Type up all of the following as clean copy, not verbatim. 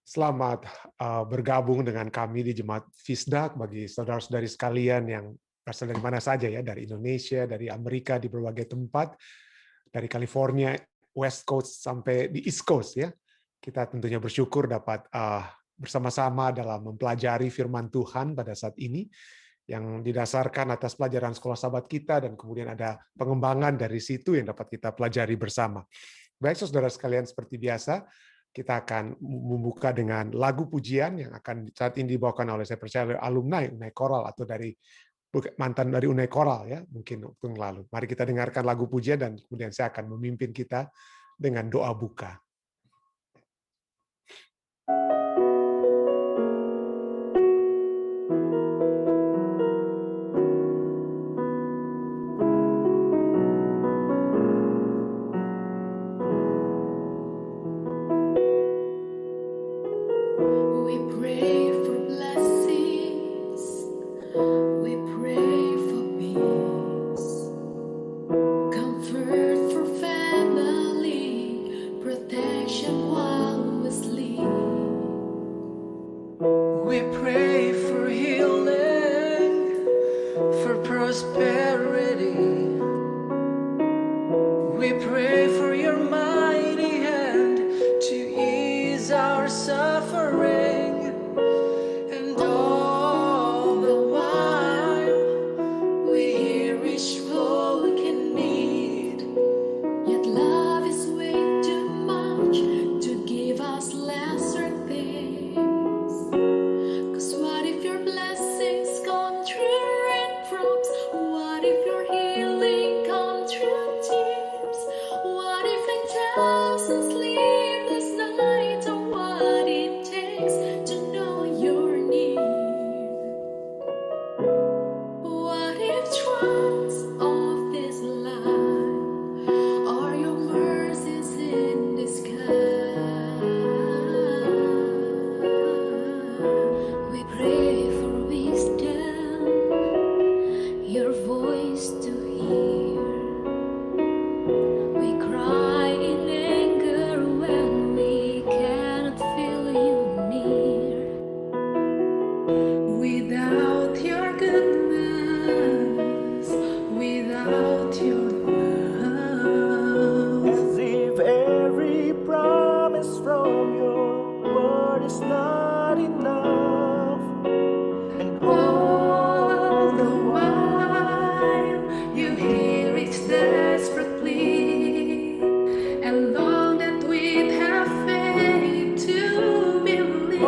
Selamat bergabung dengan kami di Jemaat Fisdak bagi saudara-saudari sekalian yang berasal dari mana saja ya, dari Indonesia, dari Amerika, di berbagai tempat, dari California, West Coast sampai di East Coast ya. Kita tentunya bersyukur dapat bersama-sama dalam mempelajari firman Tuhan pada saat ini yang didasarkan atas pelajaran sekolah sahabat kita dan kemudian ada pengembangan dari situ yang dapat kita pelajari bersama. Baik saudara sekalian, seperti biasa kita akan membuka dengan lagu pujian yang akan saat ini dibawakan oleh saya percaya oleh alumni Unai Koral atau dari mantan dari Unai Koral ya, mungkin waktu yang lalu. Mari kita dengarkan lagu pujian dan kemudian saya akan memimpin kita dengan doa buka. We pray for blessings, we pray for peace, comfort for family, protection while we sleep. We pray for healing, for prosperity. We pray for your mighty hand to ease our suffering, and all the while We hear each broken need, yet love is way too much to give us lesser things. 'Cause what if your blessings come through raindrops? What if your healing come through tears? What if in thousand sleepless nights are what it takes to know you're near? What if trunks of this life are your mercies in disguise? We pray for wisdom, your voice to hear. We cry in anger when we cannot feel you near. without your goodness, without your love. As if every promise from your word is not enough. And All the while you hear each desperate plea, and long that we'd have faith to believe.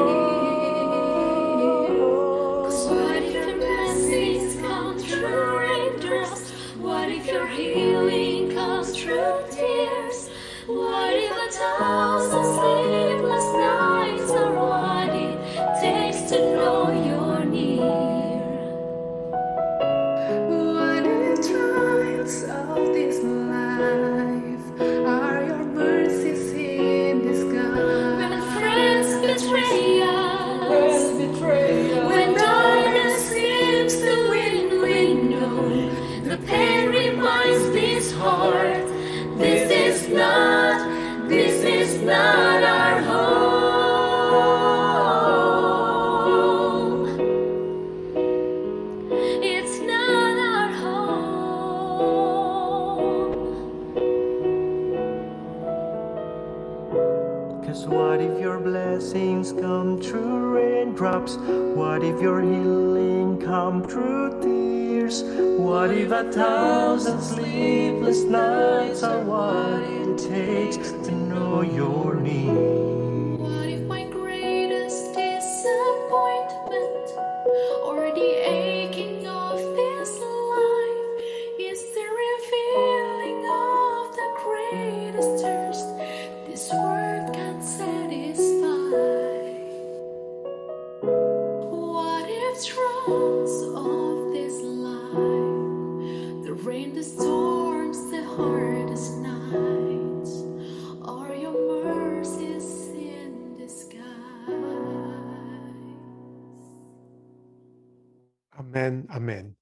'Cause what if your blessings come through raindrops? What if your healing comes through tears? What if a thousand sleepless nights are what it takes to know you're near? What if trials of this life are your mercies in When disguise? friends betray us, when darkness seems to win, we know the pain reminds this heart, this is not our home. It's not our home. 'cause what if your blessings come through raindrops? What if your healing come through tears? What if a thousand sleepless nights are what it takes to know your need? What if my greatest disappointment or the aching of this life is the revealing of the greatest thirst this world can satisfy? What if trunks of this life, the rain, the storms, the hardest nights, are your mercies in disguise? Amin, amin.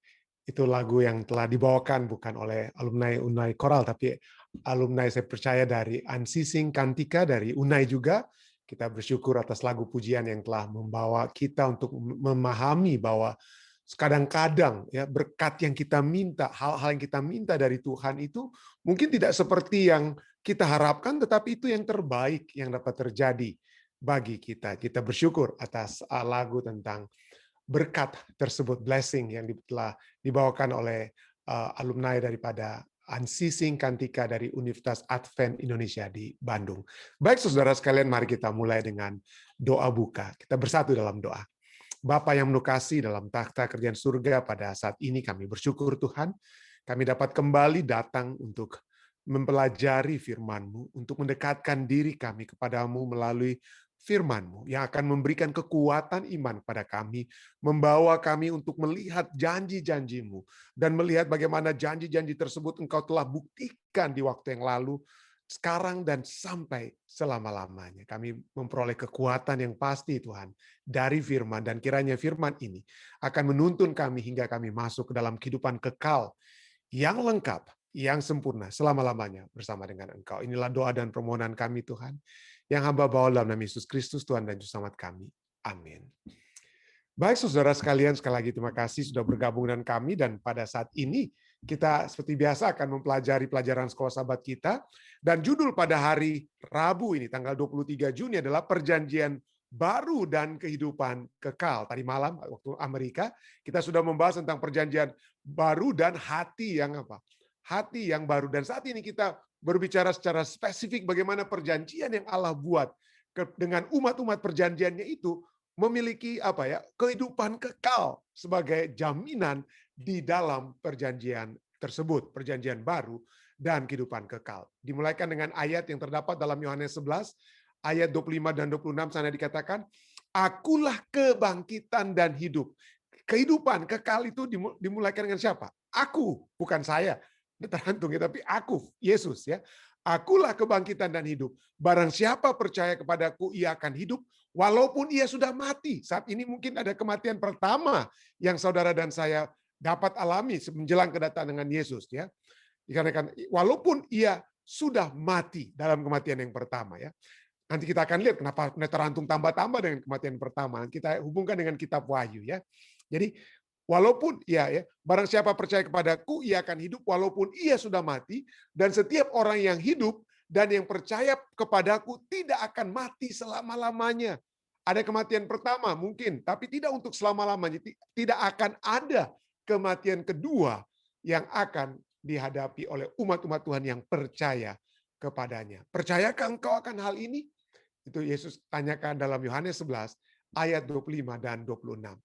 Itu lagu yang telah dibawakan bukan oleh alumni Unai Koral, tapi alumni saya percaya dari Ansising Kantika dari Unai juga, Kita bersyukur atas lagu pujian yang telah membawa kita untuk memahami bahwa kadang-kadang ya berkat yang kita minta, hal-hal yang kita minta dari Tuhan itu mungkin tidak seperti yang kita harapkan, tetapi itu yang terbaik yang dapat terjadi bagi kita. Kita bersyukur atas lagu tentang berkat tersebut, blessing yang telah dibawakan oleh alumni daripada Unceasing Kantika dari Universitas Advent Indonesia di Bandung. Baik saudara sekalian, mari kita mulai dengan doa buka. Kita bersatu dalam doa. Bapa yang menukasi dalam takhta kerajaan surga, pada saat ini kami bersyukur Tuhan, kami dapat kembali datang untuk mempelajari firman-Mu, untuk mendekatkan diri kami kepadamu melalui firman-Mu yang akan memberikan kekuatan iman pada kami, membawa kami untuk melihat janji-janji-Mu, dan melihat bagaimana janji-janji tersebut Engkau telah buktikan di waktu yang lalu, sekarang dan sampai selama-lamanya. Kami memperoleh kekuatan yang pasti Tuhan dari firman, dan kiranya firman ini akan menuntun kami hingga kami masuk ke dalam kehidupan kekal yang lengkap, yang sempurna selama-lamanya bersama dengan Engkau. Inilah doa dan permohonan kami Tuhan, yang hamba bawa dalam nama Yesus Kristus, Tuhan dan Juru Selamat kami. Amin. Baik saudara sekalian, sekali lagi terima kasih sudah bergabung dengan kami, dan pada saat ini kita seperti biasa akan mempelajari pelajaran sekolah sahabat kita, dan judul pada hari Rabu ini tanggal 23 Juni adalah Perjanjian Baru dan Kehidupan Kekal. Tadi malam waktu Amerika kita sudah membahas tentang perjanjian baru dan hati yang apa? Hati yang baru, dan saat ini kita berbicara secara spesifik bagaimana perjanjian yang Allah buat dengan umat-umat perjanjiannya itu memiliki kehidupan kekal sebagai jaminan di dalam perjanjian tersebut, perjanjian baru dan kehidupan kekal. Dimulaikan dengan ayat yang terdapat dalam Yohanes 11 ayat 25 dan 26, sana dikatakan, "Akulah kebangkitan dan hidup." Kehidupan kekal itu dimulaikan dengan siapa? Aku, bukan saya. Tergantung ya, tapi aku, Yesus ya. Akulah kebangkitan dan hidup. Barang siapa percaya kepadaku, ia akan hidup walaupun ia sudah mati. Saat ini mungkin ada kematian pertama yang saudara dan saya dapat alami menjelang kedatangan Yesus ya. Dikarenakan walaupun ia sudah mati dalam kematian yang pertama ya. Nanti kita akan lihat kenapa tergantung tambah-tambah dengan kematian pertama. Kita hubungkan dengan kitab Wahyu ya. Jadi walaupun barang siapa percaya kepadaku, ia akan hidup walaupun ia sudah mati, dan setiap orang yang hidup dan yang percaya kepadaku tidak akan mati selama-lamanya. Ada kematian pertama mungkin, tapi tidak untuk selama-lamanya. Tidak akan ada kematian kedua yang akan dihadapi oleh umat-umat Tuhan yang percaya kepadanya. Percayakah engkau akan hal ini? Itu Yesus tanyakan dalam Yohanes 11 ayat 25 dan 26.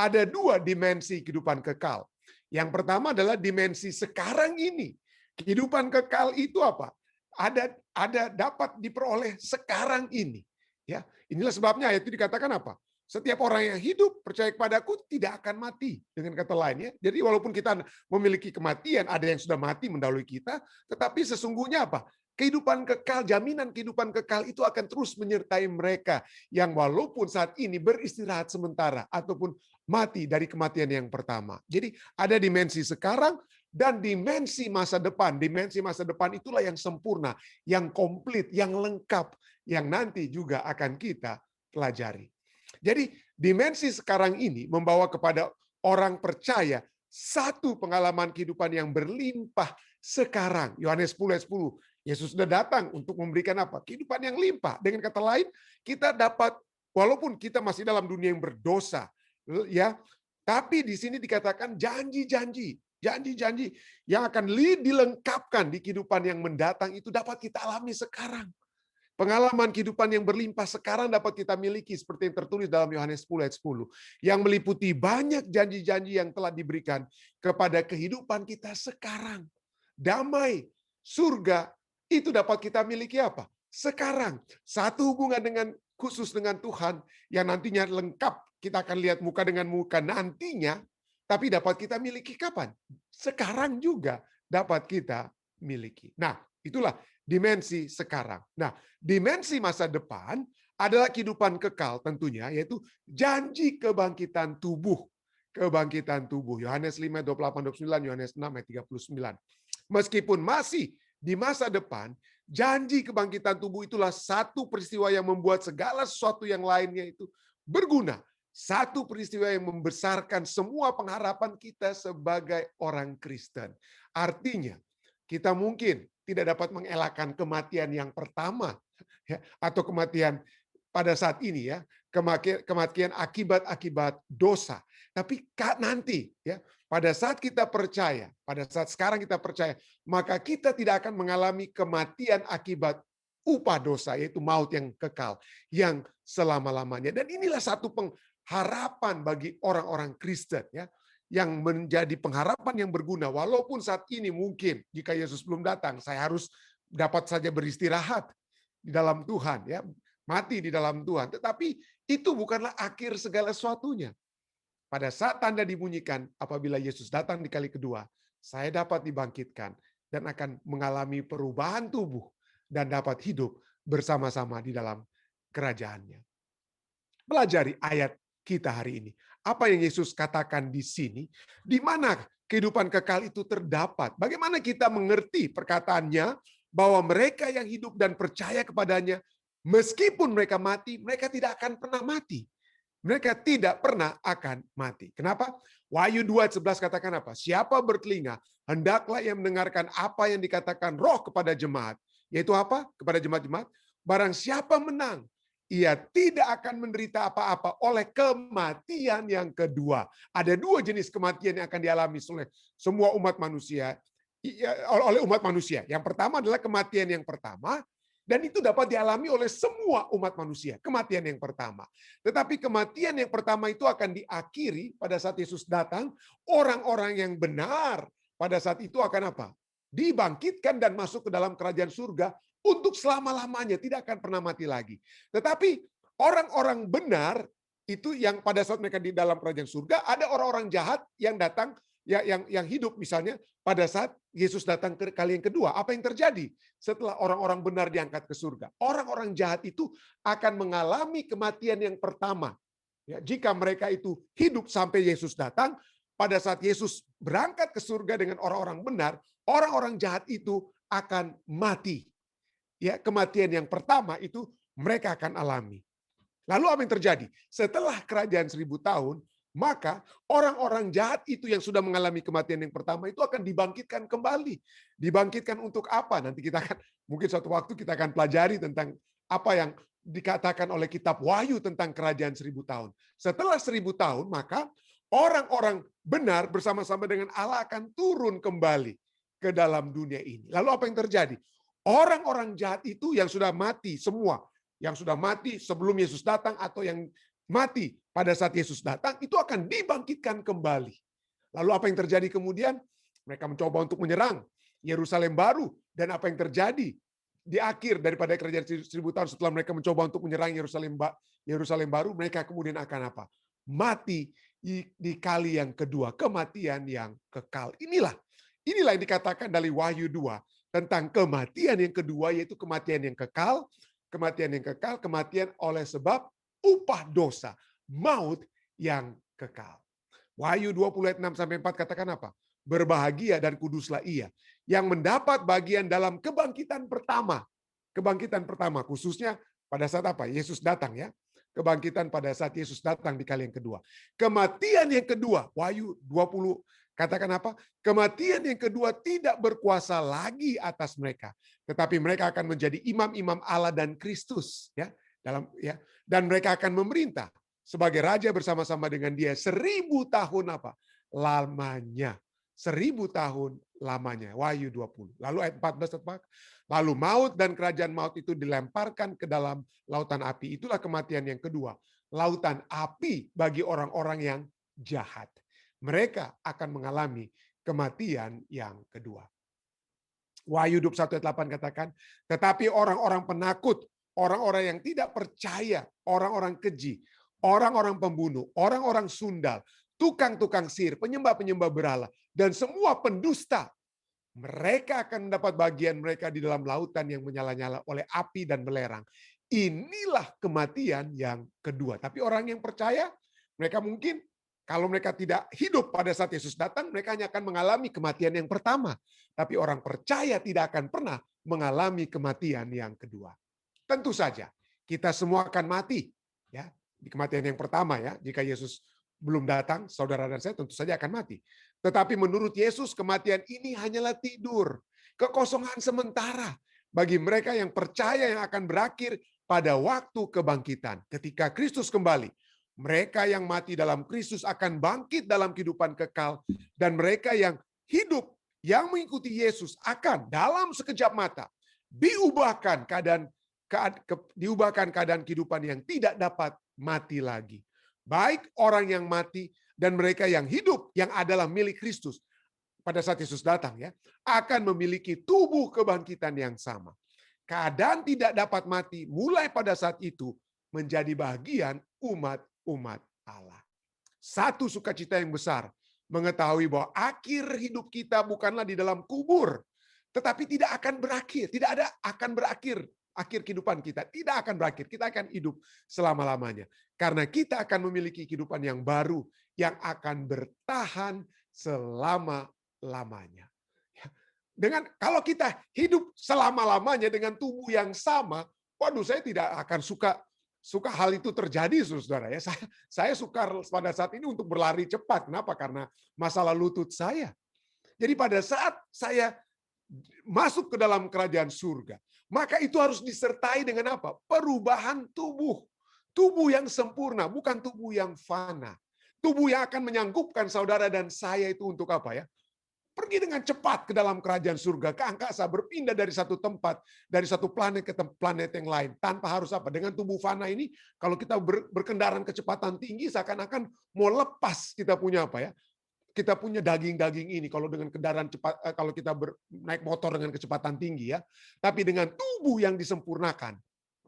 Ada dua dimensi kehidupan kekal. Yang pertama adalah dimensi sekarang ini. Kehidupan kekal itu apa? Ada dapat diperoleh sekarang ini. Ya, inilah sebabnya ayat itu dikatakan apa? Setiap orang yang hidup percaya kepadaku tidak akan mati. Dengan kata lain ya. Jadi walaupun kita memiliki kematian, ada yang sudah mati mendahului kita, tetapi sesungguhnya apa? Kehidupan kekal, jaminan kehidupan kekal itu akan terus menyertai mereka yang walaupun saat ini beristirahat sementara ataupun mati dari kematian yang pertama. Jadi ada dimensi sekarang dan dimensi masa depan. Dimensi masa depan itulah yang sempurna, yang komplit, yang lengkap, yang nanti juga akan kita pelajari. Jadi dimensi sekarang ini membawa kepada orang percaya satu pengalaman kehidupan yang berlimpah sekarang. Yohanes 10 ayat 10. Yesus sudah datang untuk memberikan apa? Kehidupan yang limpah. Dengan kata lain, kita dapat, walaupun kita masih dalam dunia yang berdosa, ya, tapi di sini dikatakan janji-janji yang akan dilengkapkan di kehidupan yang mendatang itu dapat kita alami sekarang. Pengalaman kehidupan yang berlimpah sekarang dapat kita miliki seperti yang tertulis dalam Yohanes 10 ayat 10, yang meliputi banyak janji-janji yang telah diberikan kepada kehidupan kita sekarang. Damai, surga, itu dapat kita miliki apa? Sekarang. Satu hubungan dengan khusus dengan Tuhan yang nantinya lengkap. Kita akan lihat muka dengan muka nantinya, tapi dapat kita miliki kapan? Sekarang juga dapat kita miliki. Nah, itulah dimensi sekarang. Nah, dimensi masa depan adalah kehidupan kekal tentunya, yaitu janji kebangkitan tubuh. Kebangkitan tubuh. Yohanes 5, 28, 29, Yohanes 6, 39. Meskipun masih di masa depan, Janji kebangkitan tubuh itulah satu peristiwa yang membuat segala sesuatu yang lainnya itu berguna. Satu peristiwa yang membesarkan semua pengharapan kita sebagai orang Kristen. Artinya, kita mungkin tidak dapat mengelakkan kematian yang pertama, ya, atau kematian pada saat ini, ya, kematian akibat dosa. Tapi nanti, ya, pada saat kita percaya, pada saat sekarang kita percaya, maka kita tidak akan mengalami kematian akibat upah dosa, yaitu maut yang kekal, yang selama-lamanya. Dan inilah satu pengharapan bagi orang-orang Kristen, ya, yang menjadi pengharapan yang berguna. Walaupun saat ini mungkin jika Yesus belum datang, saya harus dapat saja beristirahat di dalam Tuhan, ya, mati di dalam Tuhan. Tetapi itu bukanlah akhir segala sesuatunya. Pada saat tanda dibunyikan, apabila Yesus datang di kali kedua, saya dapat dibangkitkan dan akan mengalami perubahan tubuh dan dapat hidup bersama-sama di dalam kerajaannya. Pelajari ayat kita hari ini. Apa yang Yesus katakan di sini? Di mana kehidupan kekal itu terdapat? Bagaimana kita mengerti perkataannya bahwa mereka yang hidup dan percaya kepadanya, meskipun mereka mati, mereka tidak akan pernah mati. Mereka tidak pernah akan mati. Kenapa? Wahyu 2:11 katakan apa? Siapa bertelinga, hendaklah ia mendengarkan apa yang dikatakan Roh kepada jemaat. Yaitu apa? Kepada jemaat-jemaat. Barang siapa menang, ia tidak akan menderita apa-apa oleh kematian yang kedua. Ada dua jenis kematian yang akan dialami oleh semua umat manusia. Oleh umat manusia. Yang pertama adalah kematian yang pertama. Dan itu dapat dialami oleh semua umat manusia. Kematian yang pertama. Tetapi kematian yang pertama itu akan diakhiri pada saat Yesus datang. Orang-orang yang benar pada saat itu akan apa? Dibangkitkan dan masuk ke dalam kerajaan surga untuk selama-lamanya. Tidak akan pernah mati lagi. Tetapi orang-orang benar itu yang pada saat mereka di dalam kerajaan surga, ada orang-orang jahat yang datang, yang hidup misalnya pada saat Yesus datang ke kali yang kedua. Apa yang terjadi setelah orang-orang benar diangkat ke surga? Orang-orang jahat itu akan mengalami kematian yang pertama. Ya, jika mereka itu hidup sampai Yesus datang, pada saat Yesus berangkat ke surga dengan orang-orang benar, orang-orang jahat itu akan mati. Ya, kematian yang pertama itu mereka akan alami. Lalu apa yang terjadi? Setelah kerajaan 1000 tahun, maka orang-orang jahat itu yang sudah mengalami kematian yang pertama itu akan dibangkitkan kembali. Dibangkitkan untuk apa? Nanti kita akan, mungkin suatu waktu kita akan pelajari tentang apa yang dikatakan oleh kitab Wahyu tentang kerajaan 1000 tahun. Setelah 1000 tahun, maka orang-orang benar bersama-sama dengan Allah akan turun kembali ke dalam dunia ini. Lalu apa yang terjadi? Orang-orang jahat itu yang sudah mati semua, yang sudah mati sebelum Yesus datang atau yang mati pada saat Yesus datang, itu akan dibangkitkan kembali. Lalu apa yang terjadi kemudian? Mereka mencoba untuk menyerang Yerusalem baru. Dan apa yang terjadi? Di akhir daripada kerajaan 1000 tahun setelah mereka mencoba untuk menyerang Yerusalem baru, mereka kemudian akan apa? Mati di kali yang kedua, kematian yang kekal. Inilah yang dikatakan dari Wahyu 2 tentang kematian yang kedua, yaitu kematian yang kekal, kematian oleh sebab upah dosa, maut yang kekal. Wahyu 20 ayat 6-4 katakan apa? Berbahagia dan kuduslah ia yang mendapat bagian dalam kebangkitan pertama. Kebangkitan pertama khususnya pada saat apa? Yesus datang, ya. Kebangkitan pada saat Yesus datang di kali yang kedua. Kematian yang kedua, Wahyu 20 katakan apa? Kematian yang kedua tidak berkuasa lagi atas mereka, tetapi mereka akan menjadi imam-imam Allah dan Kristus, ya. Dan mereka akan memerintah sebagai raja bersama-sama dengan dia 1000 tahun apa? Lamanya. 1000 tahun lamanya. Wahyu 20. Lalu ayat 14 tepat. Lalu maut dan kerajaan maut itu dilemparkan ke dalam lautan api. Itulah kematian yang kedua. Lautan api bagi orang-orang yang jahat. Mereka akan mengalami kematian yang kedua. Wahyu 21 ayat 8 katakan, tetapi orang-orang penakut, orang-orang yang tidak percaya, orang-orang keji, orang-orang pembunuh, orang-orang sundal, tukang-tukang sihir, penyembah-penyembah berhala, dan semua pendusta, mereka akan mendapat bagian mereka di dalam lautan yang menyala-nyala oleh api dan belerang. Inilah kematian yang kedua. Tapi orang yang percaya, mereka mungkin kalau mereka tidak hidup pada saat Yesus datang, mereka hanya akan mengalami kematian yang pertama. Tapi orang percaya tidak akan pernah mengalami kematian yang kedua. Tentu saja kita semua akan mati, ya, di kematian yang pertama, ya. Jika Yesus belum datang, saudara dan saya tentu saja akan mati. Tetapi menurut Yesus kematian ini hanyalah tidur, kekosongan sementara bagi mereka yang percaya yang akan berakhir pada waktu kebangkitan. Ketika Kristus kembali, mereka yang mati dalam Kristus akan bangkit dalam kehidupan kekal, dan mereka yang hidup yang mengikuti Yesus akan dalam sekejap mata diubahkan keadaan kehidupan yang tidak dapat mati lagi. Baik orang yang mati dan mereka yang hidup yang adalah milik Kristus pada saat Yesus datang, ya, akan memiliki tubuh kebangkitan yang sama. Keadaan tidak dapat mati mulai pada saat itu menjadi bagian umat Allah. Satu sukacita yang besar mengetahui bahwa akhir hidup kita bukanlah di dalam kubur, tetapi tidak akan berakhir, tidak ada akan berakhir. Akhir kehidupan kita tidak akan berakhir, kita akan hidup selama-lamanya. Karena kita akan memiliki kehidupan yang baru, yang akan bertahan selama-lamanya. Kalau kita hidup selama-lamanya dengan tubuh yang sama, waduh, saya tidak akan suka hal itu terjadi, saudara, ya. Saya suka pada saat ini untuk berlari cepat. Kenapa? Karena masalah lutut saya. Jadi pada saat saya masuk ke dalam kerajaan surga, maka itu harus disertai dengan apa? Perubahan tubuh. Tubuh yang sempurna, bukan tubuh yang fana. Tubuh yang akan menyanggupkan saudara dan saya itu untuk apa, ya? Pergi dengan cepat ke dalam kerajaan surga, ke angkasa, berpindah dari satu tempat, dari satu planet ke planet yang lain, tanpa harus apa? Dengan tubuh fana ini, kalau kita berkendaraan kecepatan tinggi, seakan-akan mau lepas kita punya apa, ya? Kita punya daging-daging ini kalau dengan kendaraan cepat, kalau kita naik motor dengan kecepatan tinggi, ya. Tapi dengan tubuh yang disempurnakan,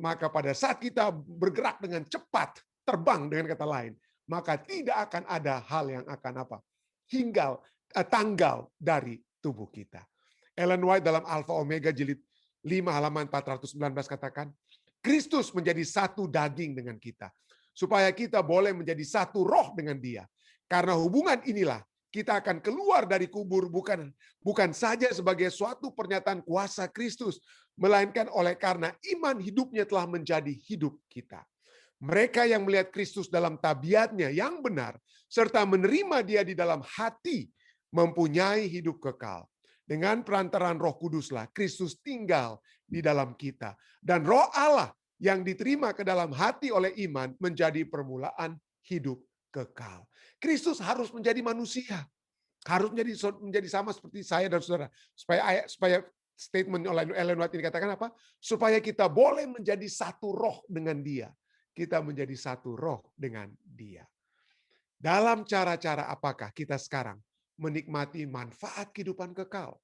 maka pada saat kita bergerak dengan cepat, terbang dengan kata lain, maka tidak akan ada hal yang akan apa? Tanggal dari tubuh kita. Ellen White dalam Alpha Omega jilid 5 halaman 419 katakan, Kristus menjadi satu daging dengan kita, supaya kita boleh menjadi satu roh dengan Dia. Karena hubungan inilah kita akan keluar dari kubur bukan saja sebagai suatu pernyataan kuasa Kristus, melainkan oleh karena iman hidupnya telah menjadi hidup kita. Mereka yang melihat Kristus dalam tabiatnya yang benar, serta menerima Dia di dalam hati, mempunyai hidup kekal. Dengan perantaraan Roh Kuduslah Kristus tinggal di dalam kita. Dan Roh Allah yang diterima ke dalam hati oleh iman menjadi permulaan hidup kekal. Kristus harus menjadi manusia. Harus menjadi sama seperti saya dan saudara. Supaya statement oleh Ellen White ini katakan apa? Supaya kita boleh menjadi satu roh dengan Dia. Kita menjadi satu roh dengan Dia. Dalam cara-cara apakah kita sekarang menikmati manfaat kehidupan kekal?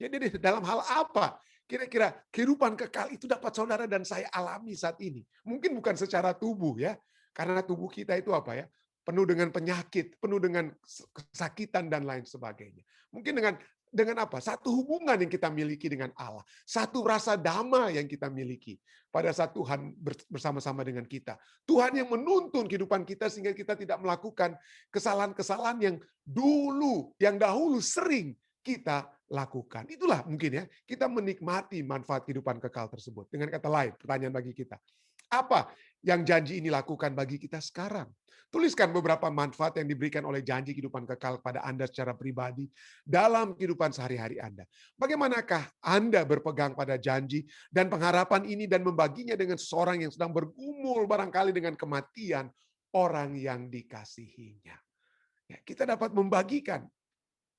Jadi dalam hal apa kira-kira kehidupan kekal itu dapat saudara dan saya alami saat ini? Mungkin bukan secara tubuh, ya. Karena tubuh kita itu apa, ya? Penuh dengan penyakit, penuh dengan kesakitan dan lain sebagainya. Mungkin dengan apa? Satu hubungan yang kita miliki dengan Allah, satu rasa damai yang kita miliki pada saat Tuhan bersama-sama dengan kita. Tuhan yang menuntun kehidupan kita sehingga kita tidak melakukan kesalahan-kesalahan yang dahulu sering kita lakukan. Itulah mungkin, ya, kita menikmati manfaat kehidupan kekal tersebut. Dengan kata lain, pertanyaan bagi kita, apa yang janji ini lakukan bagi kita sekarang? Tuliskan beberapa manfaat yang diberikan oleh janji kehidupan kekal kepada Anda secara pribadi dalam kehidupan sehari-hari Anda. Bagaimanakah Anda berpegang pada janji dan pengharapan ini dan membaginya dengan seseorang yang sedang bergumul barangkali dengan kematian orang yang dikasihinya? Ya, kita dapat membagikan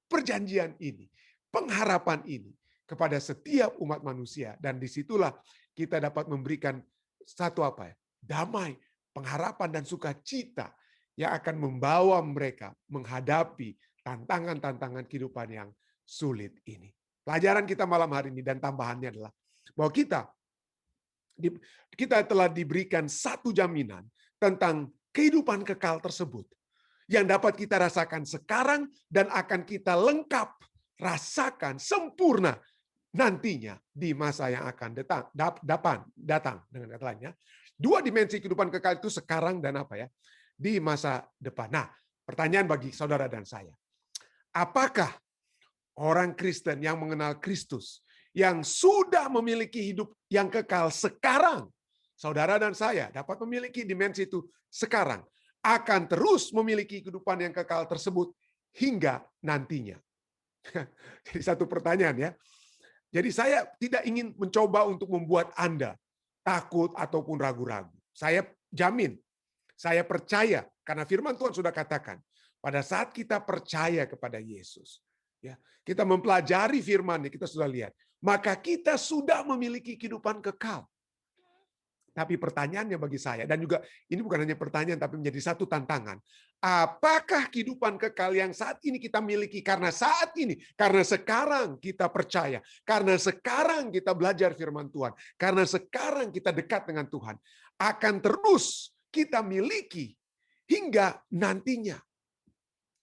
perjanjian ini, pengharapan ini kepada setiap umat manusia, dan disitulah kita dapat memberikan satu apa, ya? Damai, pengharapan dan sukacita yang akan membawa mereka menghadapi tantangan-tantangan kehidupan yang sulit ini. Pelajaran kita malam hari ini dan tambahannya adalah bahwa kita telah diberikan satu jaminan tentang kehidupan kekal tersebut yang dapat kita rasakan sekarang dan akan kita lengkap rasakan sempurna nantinya di masa yang akan datang. Dengan kata lainnya, dua dimensi kehidupan kekal itu sekarang dan apa, ya, di masa depan. Nah, pertanyaan bagi saudara dan saya, apakah orang Kristen yang mengenal Kristus, yang sudah memiliki hidup yang kekal sekarang, saudara dan saya dapat memiliki dimensi itu sekarang, akan terus memiliki kehidupan yang kekal tersebut hingga nantinya. Jadi satu pertanyaan ya. Jadi saya tidak ingin mencoba untuk membuat Anda takut ataupun ragu-ragu. Saya jamin, saya percaya karena firman Tuhan sudah katakan, pada saat kita percaya kepada Yesus, ya, kita mempelajari firman-Nya, kita sudah lihat, maka kita sudah memiliki kehidupan kekal. Tapi pertanyaannya bagi saya, dan juga ini bukan hanya pertanyaan, tapi menjadi satu tantangan. Apakah kehidupan kekal yang saat ini kita miliki karena saat ini, karena sekarang kita percaya, karena sekarang kita belajar firman Tuhan, karena sekarang kita dekat dengan Tuhan, akan terus kita miliki hingga nantinya?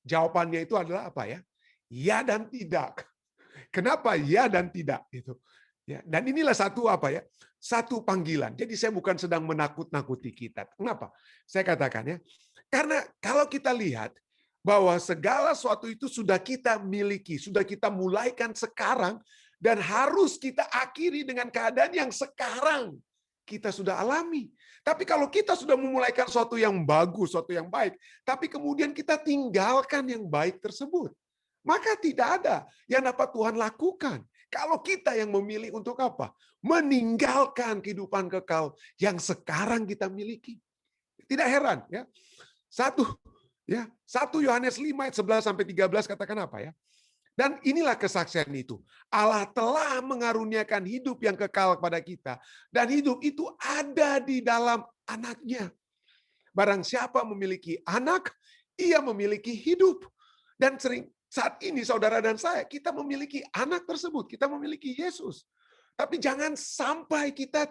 Jawabannya itu adalah apa ya? Ya dan tidak. Kenapa ya dan tidak? Itu. Ya, dan inilah satu apa ya? Satu panggilan. Jadi saya bukan sedang menakut-nakuti kita. Kenapa? Saya katakan ya, karena kalau kita lihat bahwa segala sesuatu itu sudah kita miliki, sudah kita mulaikan sekarang, dan harus kita akhiri dengan keadaan yang sekarang kita sudah alami. Tapi kalau kita sudah memulaikan sesuatu yang bagus, sesuatu yang baik, tapi kemudian kita tinggalkan yang baik tersebut, maka tidak ada yang dapat Tuhan lakukan. Kalau kita yang memilih untuk apa? Meninggalkan kehidupan kekal yang sekarang kita miliki. Tidak heran ya. 1 Yohanes 5 ayat 11 sampai 13 katakan apa ya? Dan inilah kesaksian itu. Allah telah mengaruniakan hidup yang kekal kepada kita, dan hidup itu ada di dalam Anak-Nya. Barang siapa memiliki Anak, ia memiliki hidup. Dan saat ini saudara dan saya, kita memiliki Anak tersebut, kita memiliki Yesus. Tapi jangan sampai kita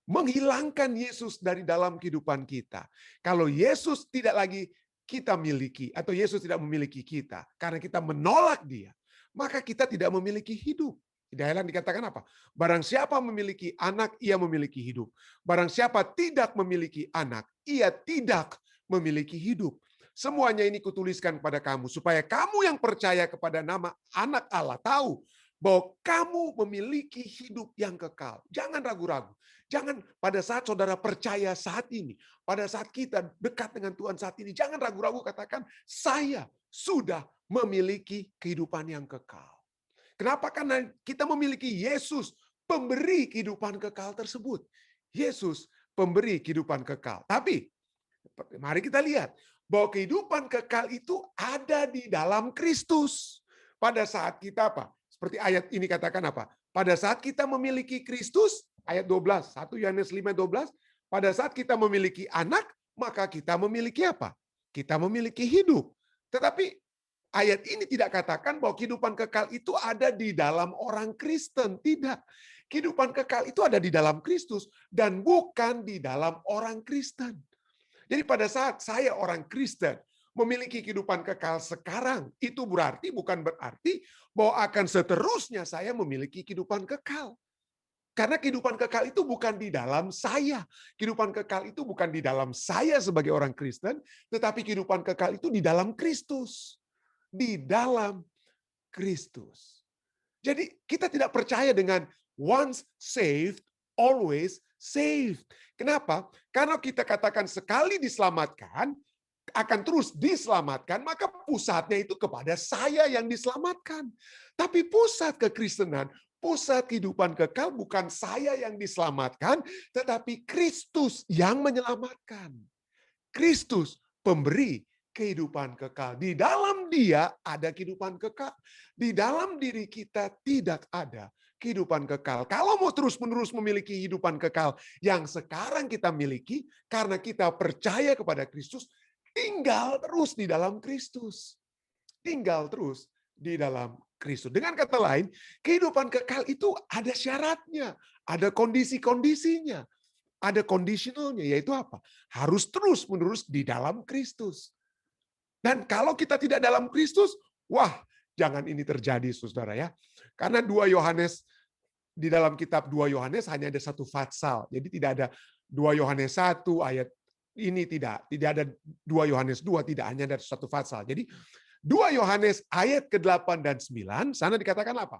menghilangkan Yesus dari dalam kehidupan kita. Kalau Yesus tidak lagi kita miliki, atau Yesus tidak memiliki kita, karena kita menolak Dia, maka kita tidak memiliki hidup. Tidak heran dikatakan apa? Barang siapa memiliki Anak, ia memiliki hidup. Barang siapa tidak memiliki Anak, ia tidak memiliki hidup. Semuanya ini kutuliskan kepada kamu, supaya kamu yang percaya kepada nama Anak Allah tahu bahwa kamu memiliki hidup yang kekal. Jangan ragu-ragu. Jangan pada saat saudara percaya saat ini, pada saat kita dekat dengan Tuhan saat ini, jangan ragu-ragu katakan, saya sudah memiliki kehidupan yang kekal. Kenapa? Karena kita memiliki Yesus, pemberi kehidupan kekal tersebut. Yesus, pemberi kehidupan kekal. Tapi, mari kita lihat, bahwa kehidupan kekal itu ada di dalam Kristus. Pada saat kita apa? Seperti ayat ini katakan apa? Pada saat kita memiliki Kristus, ayat 12, 1 Yohanes 5:12, pada saat kita memiliki Anak, maka kita memiliki apa? Kita memiliki hidup. Tetapi ayat ini tidak katakan bahwa kehidupan kekal itu ada di dalam orang Kristen. Tidak. Kehidupan kekal itu ada di dalam Kristus dan bukan di dalam orang Kristen. Jadi pada saat saya orang Kristen memiliki kehidupan kekal sekarang, itu bukan berarti bahwa akan seterusnya saya memiliki kehidupan kekal. Karena kehidupan kekal itu bukan di dalam saya. Kehidupan kekal itu bukan di dalam saya sebagai orang Kristen, tetapi kehidupan kekal itu di dalam Kristus. Di dalam Kristus. Jadi kita tidak percaya dengan once saved, always saved. Kenapa? Karena kita katakan sekali diselamatkan, akan terus diselamatkan, maka pusatnya itu kepada saya yang diselamatkan. Tapi pusat kekristenan, pusat kehidupan kekal bukan saya yang diselamatkan, tetapi Kristus yang menyelamatkan. Kristus pemberi kehidupan kekal. Di dalam Dia ada kehidupan kekal. Di dalam diri kita tidak ada kehidupan kekal. Kalau mau terus-menerus memiliki kehidupan kekal yang sekarang kita miliki, karena kita percaya kepada Kristus, tinggal terus di dalam Kristus. Tinggal terus di dalam Kristus. Dengan kata lain, kehidupan kekal itu ada syaratnya, ada kondisi-kondisinya, ada conditionalnya, yaitu apa? Harus terus-menerus di dalam Kristus. Dan kalau kita tidak dalam Kristus, wah, jangan ini terjadi, saudara ya. Karena 2 Yohanes, di dalam kitab 2 Yohanes hanya ada satu fatsal. Jadi tidak ada 2 Yohanes 1 ayat ini, tidak ada 2 Yohanes 2, tidak, hanya ada satu fatsal. Jadi 2 Yohanes ayat ke-8 dan 9, sana dikatakan apa?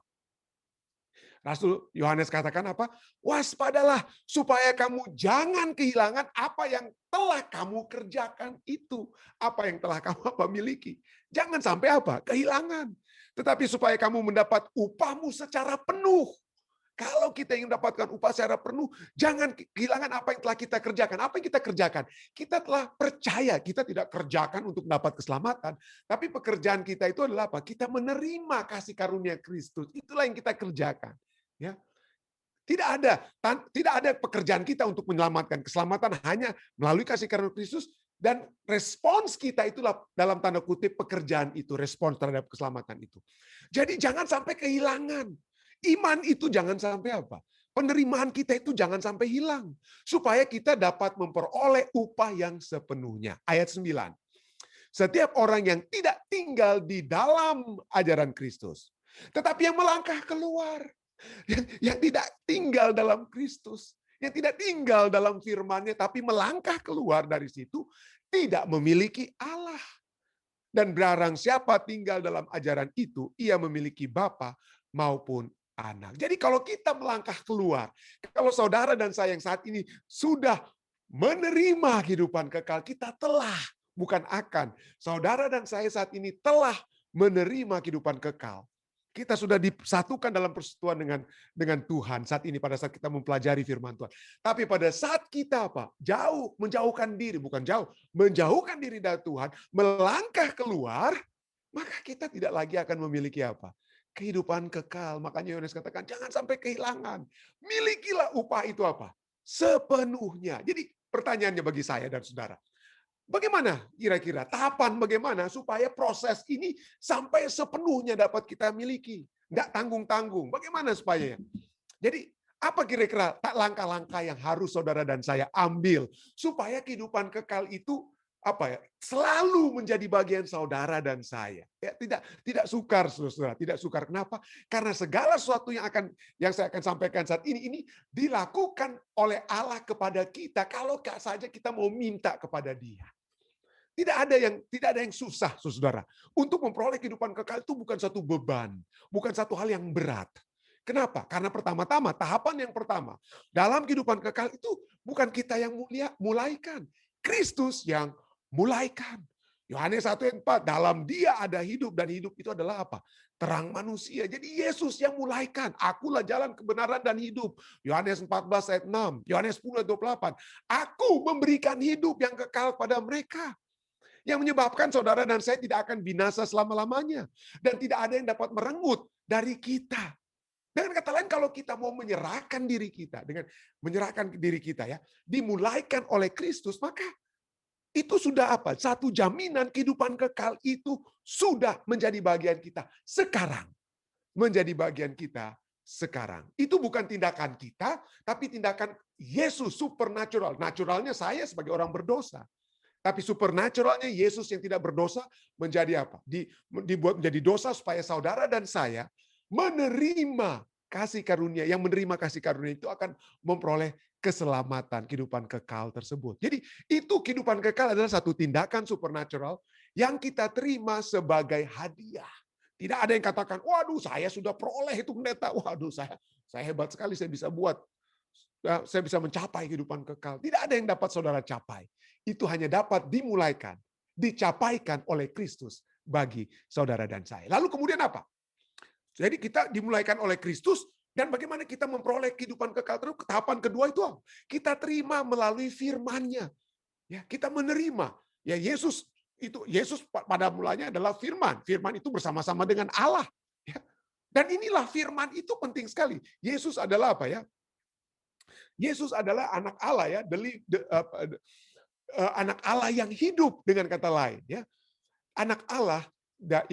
Rasul Yohanes katakan apa? Waspadalah supaya kamu jangan kehilangan apa yang telah kamu kerjakan itu. Apa yang telah kamu miliki. Jangan sampai apa? Kehilangan. Tetapi supaya kamu mendapat upahmu secara penuh. Kalau kita ingin mendapatkan upah secara penuh, jangan kehilangan apa yang telah kita kerjakan. Apa yang kita kerjakan? Kita telah percaya, kita tidak kerjakan untuk mendapat keselamatan, tapi pekerjaan kita itu adalah apa? Kita menerima kasih karunia Kristus. Itulah yang kita kerjakan. Ya, tidak ada pekerjaan kita untuk menyelamatkan. Keselamatan hanya melalui kasih karunia Kristus, dan respons kita itulah dalam tanda kutip pekerjaan itu, respons terhadap keselamatan itu. Jadi jangan sampai kehilangan. Iman itu jangan sampai apa? Penerimaan kita itu jangan sampai hilang. Supaya kita dapat memperoleh upah yang sepenuhnya. Ayat 9. Setiap orang yang tidak tinggal di dalam ajaran Kristus, tetapi yang melangkah keluar, yang tidak tinggal dalam Kristus, yang tidak tinggal dalam firman-Nya, tapi melangkah keluar dari situ, tidak memiliki Allah. Dan barang siapa tinggal dalam ajaran itu, ia memiliki Bapa maupun anak. Jadi kalau kita melangkah keluar, kalau saudara dan saya yang saat ini sudah menerima kehidupan kekal, kita telah, bukan akan. Saudara dan saya saat ini telah menerima kehidupan kekal. Kita sudah disatukan dalam persekutuan dengan Tuhan saat ini pada saat kita mempelajari firman Tuhan. Tapi pada saat kita apa? Menjauhkan diri, bukan jauh, menjauhkan diri dari Tuhan, melangkah keluar, maka kita tidak lagi akan memiliki apa? Kehidupan kekal. Makanya Yohanes katakan, jangan sampai kehilangan. Milikilah upah itu apa? Sepenuhnya. Jadi pertanyaannya bagi saya dan saudara, bagaimana kira-kira tahapan bagaimana supaya proses ini sampai sepenuhnya dapat kita miliki? Nggak tanggung-tanggung. Bagaimana supaya? Jadi apa kira-kira langkah-langkah yang harus saudara dan saya ambil supaya kehidupan kekal itu selalu menjadi bagian saudara dan saya. Ya, tidak sukar, saudara, tidak sukar. Kenapa? Karena segala sesuatu yang saya akan sampaikan saat ini dilakukan oleh Allah kepada kita kalau saja kita mau minta kepada Dia. Tidak ada yang susah, saudara. Untuk memperoleh kehidupan kekal itu bukan satu beban, bukan satu hal yang berat. Kenapa? Karena pertama-tama, tahapan yang pertama dalam kehidupan kekal itu bukan kita yang mulaikan, Kristus yang mulaikan. Yohanes 1:4, dalam Dia ada hidup, dan hidup itu adalah apa? Terang manusia. Jadi Yesus yang mulaikan. Akulah jalan kebenaran dan hidup. Yohanes 14:6, Yohanes 10:28. Aku memberikan hidup yang kekal pada mereka. Yang menyebabkan saudara dan saya tidak akan binasa selama-lamanya. Dan tidak ada yang dapat merenggut dari kita. Dengan kata lain, kalau kita mau menyerahkan diri kita, dimulaikan oleh Kristus, maka itu sudah apa? Satu jaminan kehidupan kekal itu sudah menjadi bagian kita sekarang. Menjadi bagian kita sekarang. Itu bukan tindakan kita, tapi tindakan Yesus supernatural. Naturalnya saya sebagai orang berdosa. Tapi supernaturalnya Yesus yang tidak berdosa menjadi apa? Dibuat menjadi dosa supaya saudara dan saya menerima kasih karunia. Yang menerima kasih karunia itu akan memperoleh keselamatan, kehidupan kekal tersebut. Jadi itu kehidupan kekal adalah satu tindakan supernatural yang kita terima sebagai hadiah. Tidak ada yang katakan, waduh saya sudah peroleh itu pendeta. Waduh saya hebat sekali, saya bisa mencapai kehidupan kekal. Tidak ada yang dapat saudara capai. Itu hanya dapat dimulaikan, dicapaikan oleh Kristus bagi saudara dan saya. Lalu kemudian apa? Jadi kita dimulaikan oleh Kristus, dan bagaimana kita memperoleh kehidupan kekal terus? Tahapan kedua itu kita terima melalui firman-Nya. Ya, kita menerima. Ya Yesus pada mulanya adalah firman. Firman itu bersama-sama dengan Allah. Ya. Dan inilah firman itu penting sekali. Yesus adalah apa ya? Yesus adalah anak Allah ya, anak Allah yang hidup, dengan kata lain ya. Anak Allah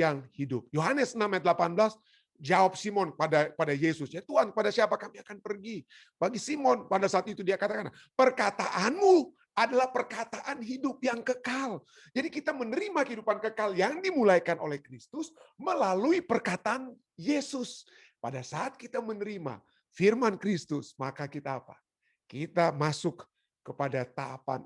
yang hidup. Yohanes 6:18, jawab Simon pada Yesus, ya Tuhan, pada siapa kami akan pergi? Bagi Simon pada saat itu dia katakan, perkataanmu adalah perkataan hidup yang kekal. Jadi kita menerima kehidupan kekal yang dimulaikan oleh Kristus melalui perkataan Yesus. Pada saat kita menerima firman Kristus, maka kita apa? Kita masuk kepada tahapan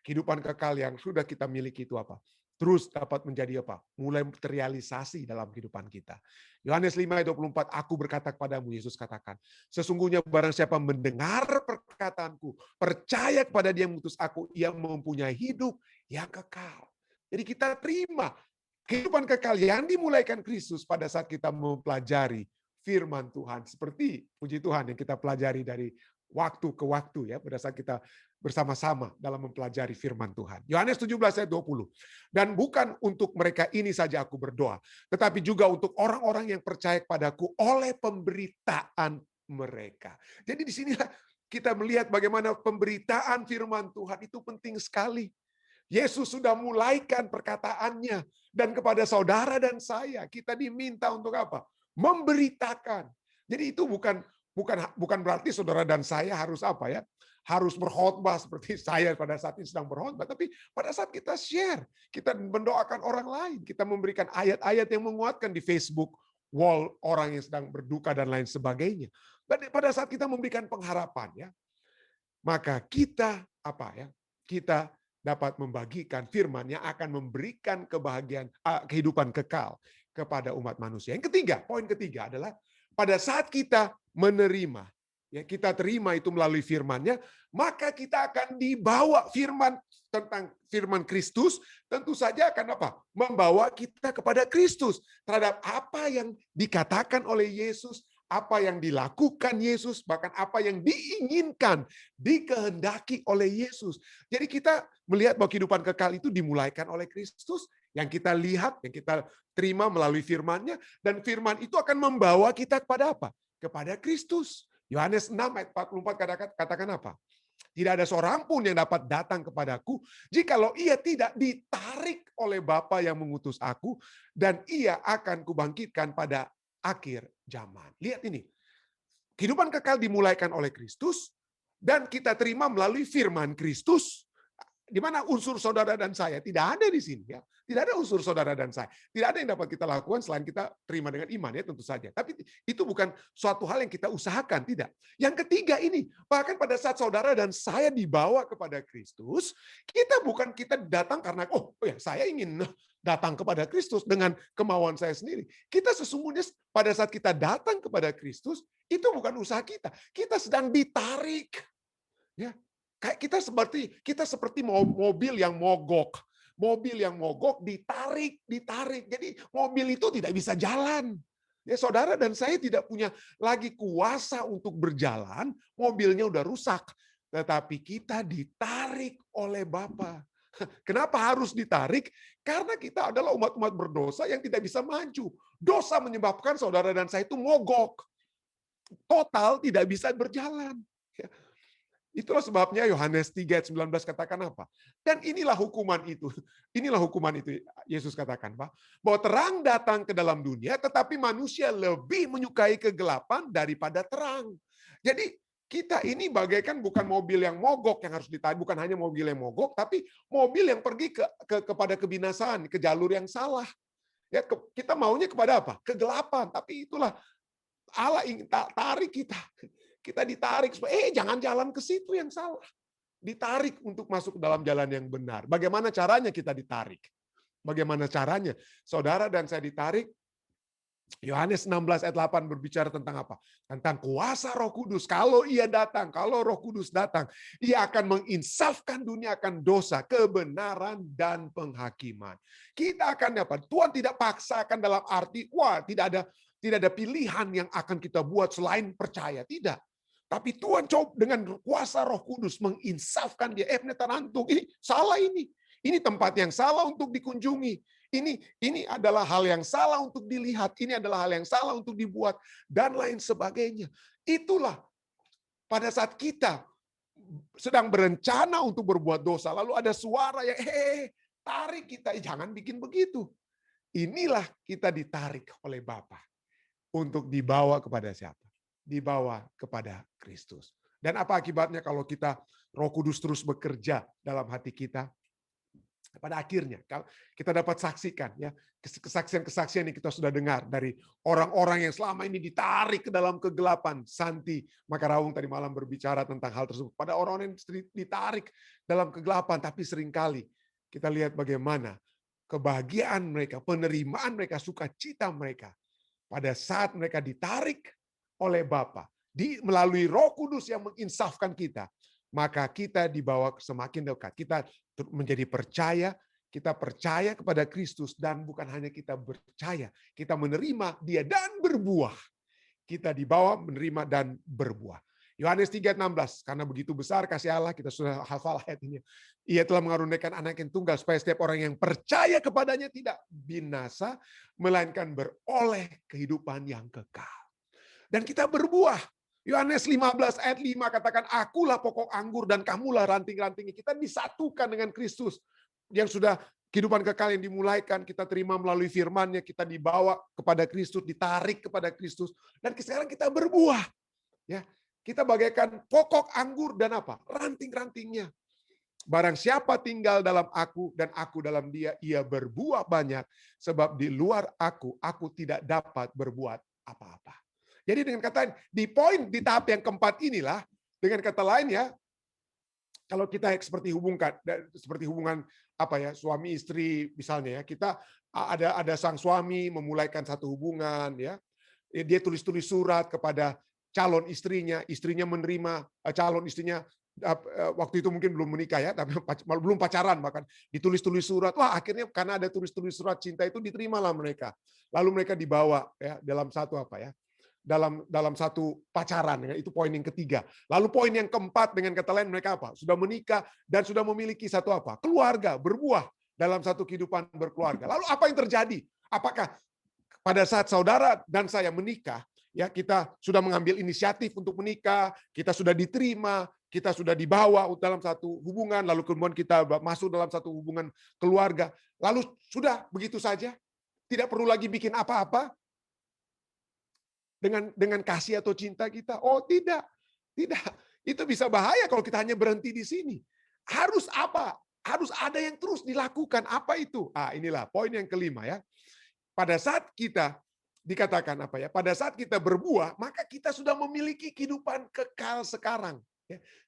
kehidupan kekal yang sudah kita miliki itu apa? terus dapat menjadi apa? Mulai terrealisasi dalam kehidupan kita. Yohanes 5:24, aku berkata kepadamu, Yesus katakan, sesungguhnya barang siapa mendengar perkataanku, percaya kepada dia yang mengutus aku, ia mempunyai hidup yang kekal. Jadi kita terima kehidupan kekal yang dimulaikan Kristus pada saat kita mempelajari firman Tuhan. Seperti puji Tuhan yang kita pelajari dari waktu ke waktu ya, pada saat kita bersama-sama dalam mempelajari firman Tuhan. Yohanes 17:20. Dan bukan untuk mereka ini saja aku berdoa, tetapi juga untuk orang-orang yang percaya kepadaku oleh pemberitaan mereka. Jadi di sinilah kita melihat bagaimana pemberitaan firman Tuhan itu penting sekali. Yesus sudah mulaikan perkataannya, dan kepada saudara dan saya kita diminta untuk apa? Memberitakan. Jadi itu bukan berarti saudara dan saya harus apa ya? Harus berkhotbah seperti saya pada saat ini sedang berkhotbah, tapi pada saat kita share, kita mendoakan orang lain, kita memberikan ayat-ayat yang menguatkan di Facebook wall orang yang sedang berduka dan lain sebagainya. Dan pada saat kita memberikan pengharapan ya, maka kita apa ya? Kita dapat membagikan firman yang akan memberikan kebahagiaan, kehidupan kekal kepada umat manusia. Yang ketiga, poin ketiga adalah pada saat kita menerima, ya kita terima itu melalui firman-Nya, maka kita akan dibawa firman tentang firman Kristus, tentu saja akan apa? Membawa kita kepada Kristus terhadap apa yang dikatakan oleh Yesus, apa yang dilakukan Yesus, bahkan apa yang diinginkan, dikehendaki oleh Yesus. Jadi kita melihat bahwa kehidupan kekal itu dimulaikan oleh Kristus, yang kita lihat, yang kita terima melalui firman-Nya, dan firman itu akan membawa kita kepada apa? Kepada Kristus. Yohanes 6:44 katakan apa? Tidak ada seorang pun yang dapat datang kepadaku jikalau ia tidak ditarik oleh Bapa yang mengutus aku, dan ia akan kubangkitkan pada akhir zaman. Lihat ini. Kehidupan kekal dimulaikan oleh Kristus dan kita terima melalui firman Kristus. Di mana unsur saudara dan saya? Tidak ada di sini ya. Tidak ada unsur saudara dan saya. Tidak ada yang dapat kita lakukan selain kita terima dengan iman ya tentu saja. Tapi itu bukan suatu hal yang kita usahakan, tidak. Yang ketiga ini, bahkan pada saat saudara dan saya dibawa kepada Kristus, kita datang karena saya ingin datang kepada Kristus dengan kemauan saya sendiri. Kita sesungguhnya pada saat kita datang kepada Kristus, itu bukan usaha kita. Kita sedang ditarik. Ya. Kayak kita seperti mobil yang mogok. Mobil yang mogok ditarik. Jadi mobil itu tidak bisa jalan. Ya, saudara dan saya tidak punya lagi kuasa untuk berjalan, mobilnya udah rusak. Tetapi kita ditarik oleh Bapa. Kenapa harus ditarik? Karena kita adalah umat-umat berdosa yang tidak bisa maju. Dosa menyebabkan saudara dan saya itu mogok. Total tidak bisa berjalan. Ya. Itulah sebabnya Yohanes 3:19 katakan apa? Dan inilah hukuman itu. Inilah hukuman itu Yesus katakan, Pak. Bahwa terang datang ke dalam dunia, tetapi manusia lebih menyukai kegelapan daripada terang. Jadi kita ini bagaikan bukan mobil yang mogok yang harus ditarik, bukan hanya mobil yang mogok, tapi mobil yang pergi kepada kebinasaan, ke jalur yang salah. Ya, kita maunya kepada apa? Kegelapan. Tapi itulah Allah ingin tarik kita. Kita ditarik supaya jangan jalan ke situ yang salah. Ditarik untuk masuk ke dalam jalan yang benar. Bagaimana caranya kita ditarik? Bagaimana caranya? Saudara dan saya ditarik. Yohanes 16:8 berbicara tentang apa? Tentang kuasa Roh Kudus. Kalau ia datang, kalau Roh Kudus datang, ia akan menginsafkan dunia akan dosa, kebenaran, dan penghakiman. Kita akan apa? Tuhan tidak paksakan dalam arti, tidak ada pilihan yang akan kita buat selain percaya. Tidak. Tapi Tuhan coba dengan kuasa Roh Kudus menginsafkan dia. Ini salah ini. Ini tempat yang salah untuk dikunjungi. Ini adalah hal yang salah untuk dilihat. Ini adalah hal yang salah untuk dibuat. Dan lain sebagainya. Itulah pada saat kita sedang berencana untuk berbuat dosa. Lalu ada suara yang tarik kita. Jangan bikin begitu. Inilah kita ditarik oleh Bapa. Untuk dibawa kepada siapa? Dibawa kepada Kristus. Dan apa akibatnya kalau kita Roh Kudus terus bekerja dalam hati kita? Pada akhirnya kita dapat saksikan ya kesaksian-kesaksian yang kita sudah dengar dari orang-orang yang selama ini ditarik ke dalam kegelapan. Santi Makarawung tadi malam berbicara tentang hal tersebut. Pada orang-orang yang ditarik dalam kegelapan, tapi seringkali kita lihat bagaimana kebahagiaan mereka, penerimaan mereka, sukacita mereka pada saat mereka ditarik oleh Bapa, melalui Roh Kudus yang menginsafkan kita, maka kita dibawa semakin dekat. Kita menjadi percaya, kita percaya kepada Kristus, dan bukan hanya kita percaya, kita menerima Dia dan berbuah. Kita dibawa menerima dan berbuah. Yohanes 3:16, karena begitu besar kasih Allah, kita sudah hafal ayat ini. Ia telah mengaruniakan anak yang tunggal supaya setiap orang yang percaya kepadanya tidak binasa, melainkan beroleh kehidupan yang kekal. Dan kita berbuah. Yohanes 15 ayat 5 katakan, akulah pokok anggur dan kamulah ranting-rantingnya. Kita disatukan dengan Kristus yang sudah kehidupan kekal yang dimulaikan, kita terima melalui firman-Nya, kita dibawa kepada Kristus, ditarik kepada Kristus, dan sekarang kita berbuah. Ya, kita bagaikan pokok anggur dan apa? Ranting-rantingnya. Barang siapa tinggal dalam aku dan aku dalam dia, ia berbuah banyak, sebab di luar aku tidak dapat berbuat apa-apa. Jadi dengan kata lain, di tahap yang keempat inilah, dengan kata lain ya, kalau kita seperti hubungan apa ya, suami istri misalnya ya, kita ada sang suami memulaikan satu hubungan ya, dia tulis surat kepada calon istrinya menerima calon istrinya, waktu itu mungkin belum menikah ya, tapi belum pacaran, bahkan ditulis surat. Wah, akhirnya karena ada tulis surat cinta itu diterimalah mereka. Lalu mereka dibawa ya dalam satu apa ya, dalam satu pacaran, itu poin yang ketiga. Lalu poin yang keempat, dengan kata lain mereka apa? Sudah menikah dan sudah memiliki satu apa? Keluarga, berbuah dalam satu kehidupan berkeluarga. Lalu apa yang terjadi? Apakah pada saat saudara dan saya menikah, ya kita sudah mengambil inisiatif untuk menikah, kita sudah diterima, kita sudah dibawa dalam satu hubungan, lalu kemudian kita masuk dalam satu hubungan keluarga, lalu sudah begitu saja? Tidak perlu lagi bikin apa-apa? Dengan kasih atau cinta kita? Oh tidak. Itu bisa bahaya kalau kita hanya berhenti di sini. Harus apa? Harus ada yang terus dilakukan. Apa itu? Inilah poin yang kelima ya. Pada saat kita dikatakan apa ya? Pada saat kita berbuah, maka kita sudah memiliki kehidupan kekal sekarang.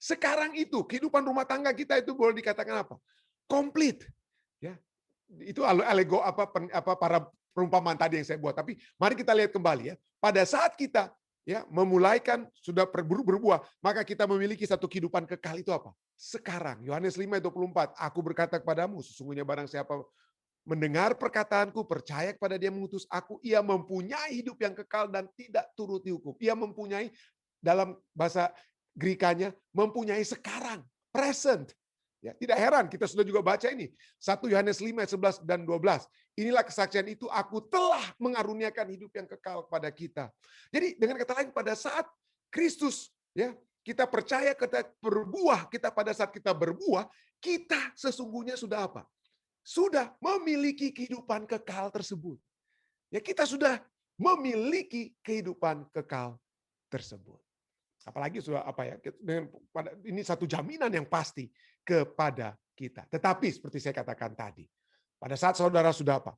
Sekarang itu kehidupan rumah tangga kita itu boleh dikatakan apa? Komplit. Ya. Itu para perumpamaan tadi yang saya buat. Tapi mari kita lihat kembali ya. Pada saat kita ya memulaikan sudah berbuah, maka kita memiliki satu kehidupan kekal itu apa? Sekarang. Yohanes 5:24, aku berkata kepadamu, sesungguhnya barang siapa mendengar perkataanku, percaya kepada Dia mengutus aku, ia mempunyai hidup yang kekal dan tidak turut dihukum. Ia mempunyai, dalam bahasa Grekanya, mempunyai sekarang, present. Ya, tidak heran, kita sudah juga baca ini. 1 Yohanes 5:11 dan 12. Inilah kesaksian itu, aku telah mengaruniakan hidup yang kekal kepada kita. Jadi dengan kata lain, pada saat Kristus, ya kita percaya, kita berbuah, pada saat kita berbuah, kita sesungguhnya sudah apa? Sudah memiliki kehidupan kekal tersebut. Ya, kita sudah memiliki kehidupan kekal tersebut. Apalagi sudah apa ya? Ini satu jaminan yang pasti kepada kita. Tetapi seperti saya katakan tadi, pada saat saudara sudah apa?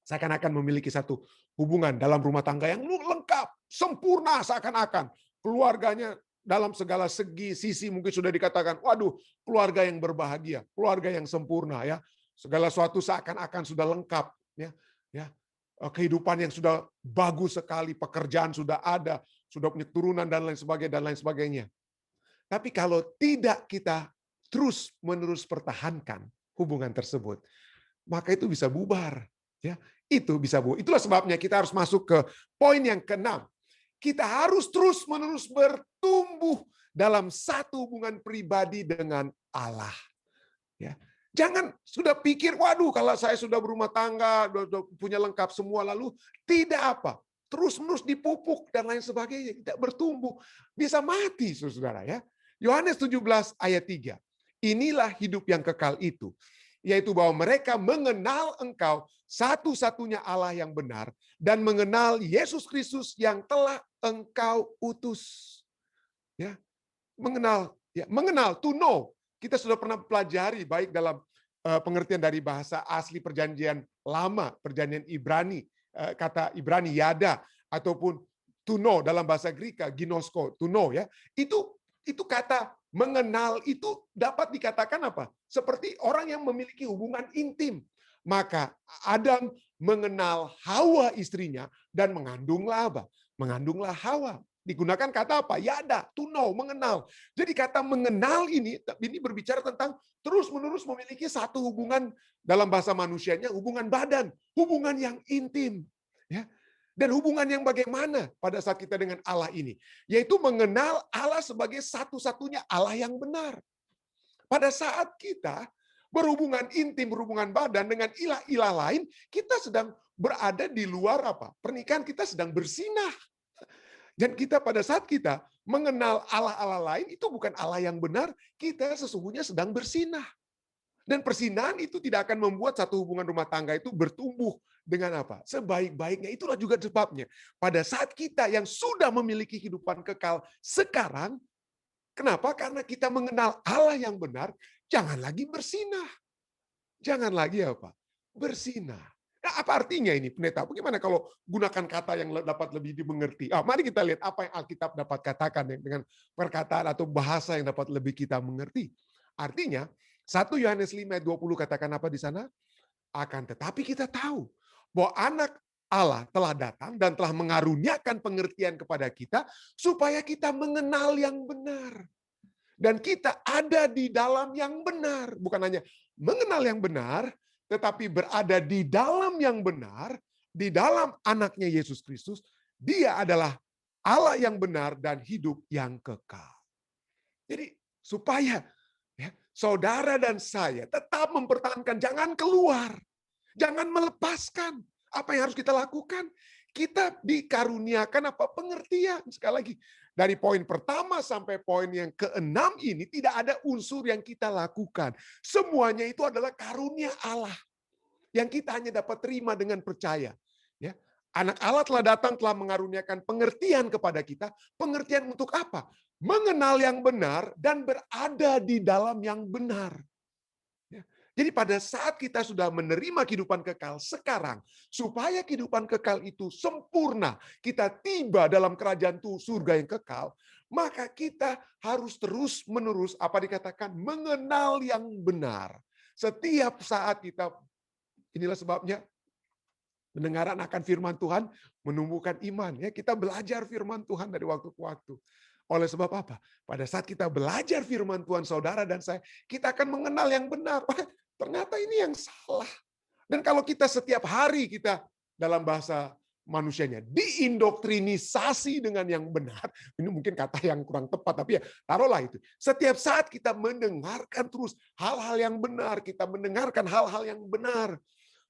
Seakan-akan memiliki satu hubungan dalam rumah tangga yang lengkap, sempurna seakan-akan. Keluarganya dalam segala sisi mungkin sudah dikatakan, waduh, keluarga yang berbahagia, keluarga yang sempurna ya. Segala sesuatu seakan-akan sudah lengkap ya. Kehidupan yang sudah bagus sekali, pekerjaan sudah ada, sudah punya turunan dan lain sebagainya. Tapi kalau tidak kita terus-menerus pertahankan hubungan tersebut, maka itu bisa bubar. Ya, itu bisa bubar. Itulah sebabnya kita harus masuk ke poin yang keenam. Kita harus terus-menerus bertumbuh dalam satu hubungan pribadi dengan Allah. Ya. Jangan sudah pikir, waduh kalau saya sudah berumah tangga, sudah punya lengkap semua, lalu tidak apa. Terus-menerus dipupuk dan lain sebagainya, tidak bertumbuh. Bisa mati, saudara ya. Yohanes 17 ayat 3. Inilah hidup yang kekal itu, yaitu bahwa mereka mengenal Engkau satu-satunya Allah yang benar dan mengenal Yesus Kristus yang telah Engkau utus. Ya. Mengenal, to know. Kita sudah pernah pelajari baik dalam pengertian dari bahasa asli perjanjian lama, perjanjian Ibrani, kata Ibrani yada, ataupun to know dalam bahasa Greek ginosko, to know ya. Itu kata mengenal itu dapat dikatakan apa? Seperti orang yang memiliki hubungan intim. Maka Adam mengenal Hawa istrinya dan mengandunglah apa? Mengandunglah Hawa. Digunakan kata apa? Yada, to know, mengenal. Jadi kata mengenal ini berbicara tentang terus-menerus memiliki satu hubungan dalam bahasa manusianya, hubungan badan, hubungan yang intim. Ya. Dan hubungan yang bagaimana pada saat kita dengan Allah ini? Yaitu mengenal Allah sebagai satu-satunya Allah yang benar. Pada saat kita berhubungan intim, berhubungan badan dengan ilah-ilah lain, kita sedang berada di luar apa? Pernikahan kita sedang bersinah. Dan kita pada saat kita mengenal Allah-Allah lain, itu bukan Allah yang benar, kita sesungguhnya sedang bersinah. Dan persinahan itu tidak akan membuat satu hubungan rumah tangga itu bertumbuh dengan apa? Sebaik-baiknya. Itulah juga sebabnya. Pada saat kita yang sudah memiliki kehidupan kekal sekarang, kenapa? Karena kita mengenal Allah yang benar, jangan lagi bersinah. Jangan lagi apa? Bersinah. Nah, apa artinya ini, pendeta? Bagaimana kalau gunakan kata yang dapat lebih dimengerti? Mari kita lihat apa yang Alkitab dapat katakan dengan perkataan atau bahasa yang dapat lebih kita mengerti. Artinya, 1 Yohanes 5 ayat 20 katakan apa di sana? Akan tetapi kita tahu bahwa anak Allah telah datang dan telah mengaruniakan pengertian kepada kita supaya kita mengenal yang benar. Dan kita ada di dalam yang benar. Bukan hanya mengenal yang benar, tetapi berada di dalam yang benar, di dalam anaknya Yesus Kristus. Dia adalah Allah yang benar dan hidup yang kekal. Jadi supaya saudara dan saya tetap mempertahankan, jangan keluar, jangan melepaskan. Apa yang harus kita lakukan? Kita dikaruniakan apa? Pengertian. Sekali lagi, dari poin pertama sampai poin yang ke-6 ini tidak ada unsur yang kita lakukan. Semuanya itu adalah karunia Allah yang kita hanya dapat terima dengan percaya. Ya, anak Allah telah datang, telah mengaruniakan pengertian kepada kita. Pengertian untuk apa? Mengenal yang benar dan berada di dalam yang benar. Jadi pada saat kita sudah menerima kehidupan kekal sekarang, supaya kehidupan kekal itu sempurna, kita tiba dalam kerajaan surga yang kekal, maka kita harus terus-menerus apa dikatakan mengenal yang benar. Setiap saat kita, inilah sebabnya mendengaran akan firman Tuhan menumbuhkan iman. Ya, kita belajar firman Tuhan dari waktu ke waktu. Oleh sebab apa? Pada saat kita belajar firman Tuhan, saudara dan saya, kita akan mengenal yang benar. Ternyata ini yang salah. Dan kalau kita setiap hari kita dalam bahasa manusianya diindoktrinisasi dengan yang benar, ini mungkin kata yang kurang tepat, tapi ya taruhlah itu. Setiap saat kita mendengarkan terus hal-hal yang benar, kita mendengarkan hal-hal yang benar,